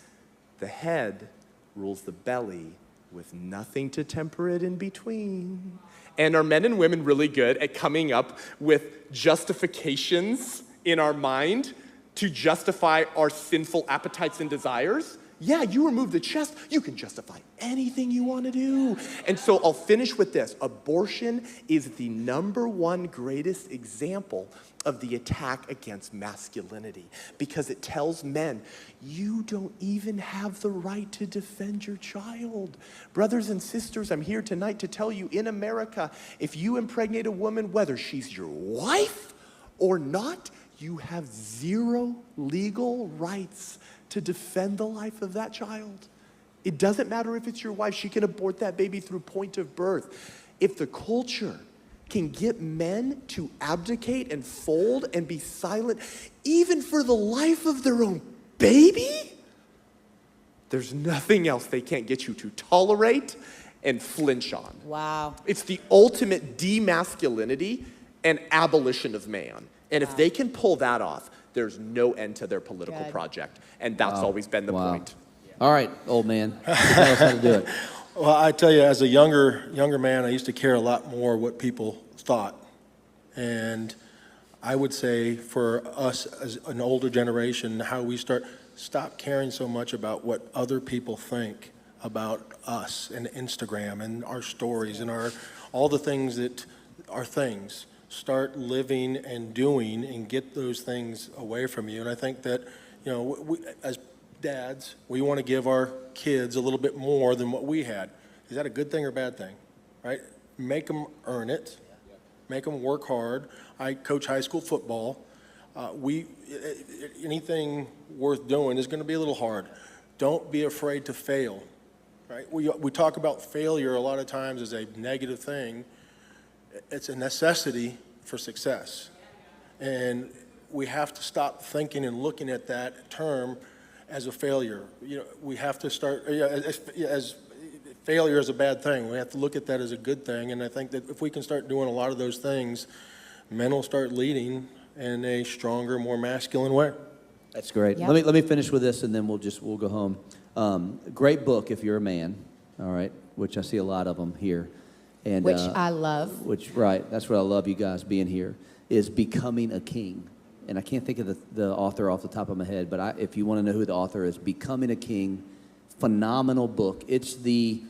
The head rules the belly with nothing to temper it in between. And are men and women really good at coming up with justifications in our mind to justify our sinful appetites and desires? Yeah, you remove the chest, you can justify anything you want to do. And so I'll finish with this. Abortion is the #1 greatest example of the attack against masculinity, because it tells men, you don't even have the right to defend your child. Brothers and sisters, I'm here tonight to tell you, in America, if you impregnate a woman, whether she's your wife or not, you have zero legal rights to defend the life of that child. It doesn't matter if it's your wife. She can abort that baby through point of birth. If the culture can get men to abdicate and fold and be silent, even for the life of their own baby, there's nothing else they can't get you to tolerate and flinch on. Wow. It's the ultimate demasculinity and abolition of man. And if they can pull that off, there's no end to their political project. And that's always been the point. All right, old man. Tell us how to do it. Well, I tell you, as a younger man, I used to care a lot more what people thought. And I would say for us as an older generation, how we stop caring so much about what other people think about us and Instagram and our stories and all the things that are things. Start living and doing and get those things away from you. And I think that, we, as dads, we want to give our kids a little bit more than what we had. Is that a good thing or a bad thing? Right? Make them earn it. Make them work hard. I coach high school football. Anything worth doing is going to be a little hard. Don't be afraid to fail. Right? We talk about failure a lot of times as a negative thing. It's a necessity for success. And we have to stop thinking and looking at that term as a failure. We have to start, as failure is a bad thing. We have to look at that as a good thing. And I think that if we can start doing a lot of those things, men will start leading in a stronger, more masculine way. That's great. Yep. Let me finish with this, and then we'll go home. Great book if you're a man, all right, which I see a lot of them here. And, Which I love. That's what I love you guys being here, is Becoming a King. And I can't think of the author off the top of my head, but if you want to know who the author is, Becoming a King, phenomenal book. It's the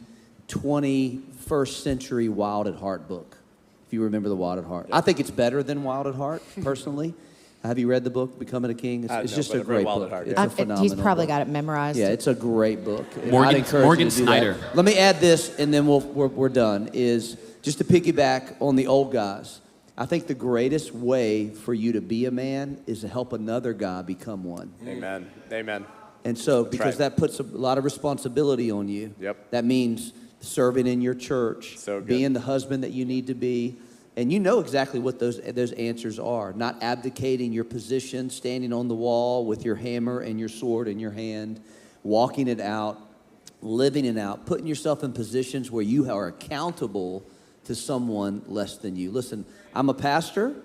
21st century Wild at Heart book, if you remember the Wild at Heart. I think it's better than Wild at Heart, personally. Have you read the book, Becoming a King? It's just a great book. It's a phenomenal He's probably book. got it memorized. Yeah, it's a great book. Morgan- I'd encourage Morgan you to do Snyder. that. Let me add this, and then we're done, is just to piggyback on the old guys. I think the greatest way for you to be a man is to help another guy become one. Amen. Amen. And so, That's because right. that puts a lot of responsibility on you. Yep. That means serving in your church, So good. being the husband that you need to be. And you know exactly what those answers are. Not abdicating your position, standing on the wall with your hammer and your sword in your hand, walking it out, living it out, putting yourself in positions where you are accountable to someone less than you. Listen, I'm a pastor.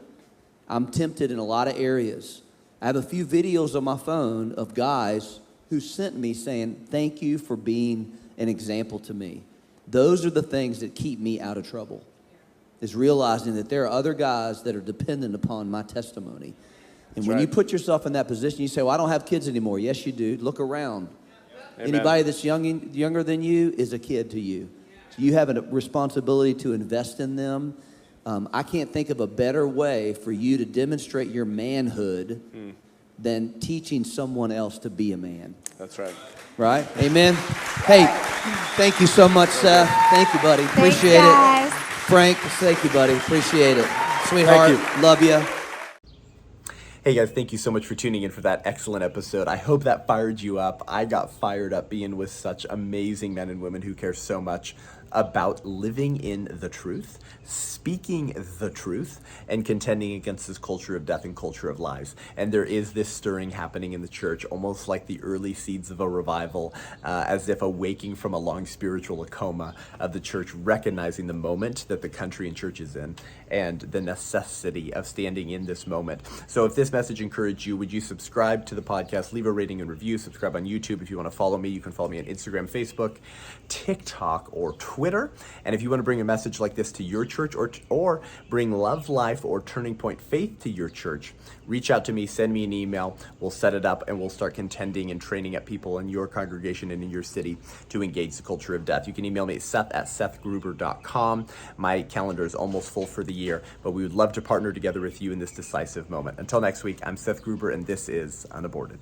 I'm tempted in a lot of areas. I have a few videos on my phone of guys who sent me saying, thank you for being an example to me. Those are the things that keep me out of trouble, is realizing that there are other guys that are dependent upon my testimony. And when you put yourself in that position, you say, well, I don't have kids anymore. Yes, you do. Look around. Amen. Anybody that's younger than you is a kid to you. So you have a responsibility to invest in them. I can't think of a better way for you to demonstrate your manhood than teaching someone else to be a man. That's right. Right? Amen? Hey, thank you so much, Seth. Thank you, buddy. Appreciate it. Frank, thank you, buddy. Appreciate it. Sweetheart, love you. Hey guys, thank you so much for tuning in for that excellent episode. I hope that fired you up. I got fired up being with such amazing men and women who care so much about living in the truth, speaking the truth, and contending against this culture of death and culture of lies. And there is this stirring happening in the church, almost like the early seeds of a revival, as if awaking from a long spiritual coma of the church, recognizing the moment that the country and church is in and the necessity of standing in this moment. So if this message encouraged you, would you subscribe to the podcast, leave a rating and review, subscribe on YouTube. If you want to follow me, you can follow me on Instagram, Facebook, TikTok, or Twitter. And if you want to bring a message like this to your church or bring Love Life or Turning Point Faith to your church, reach out to me, send me an email. We'll set it up and we'll start contending and training up people in your congregation and in your city to engage the culture of death. You can email me at seth@sethgruber.com. My calendar is almost full for the year, but we would love to partner together with you in this decisive moment. Until next week, I'm Seth Gruber, and this is Unaborted.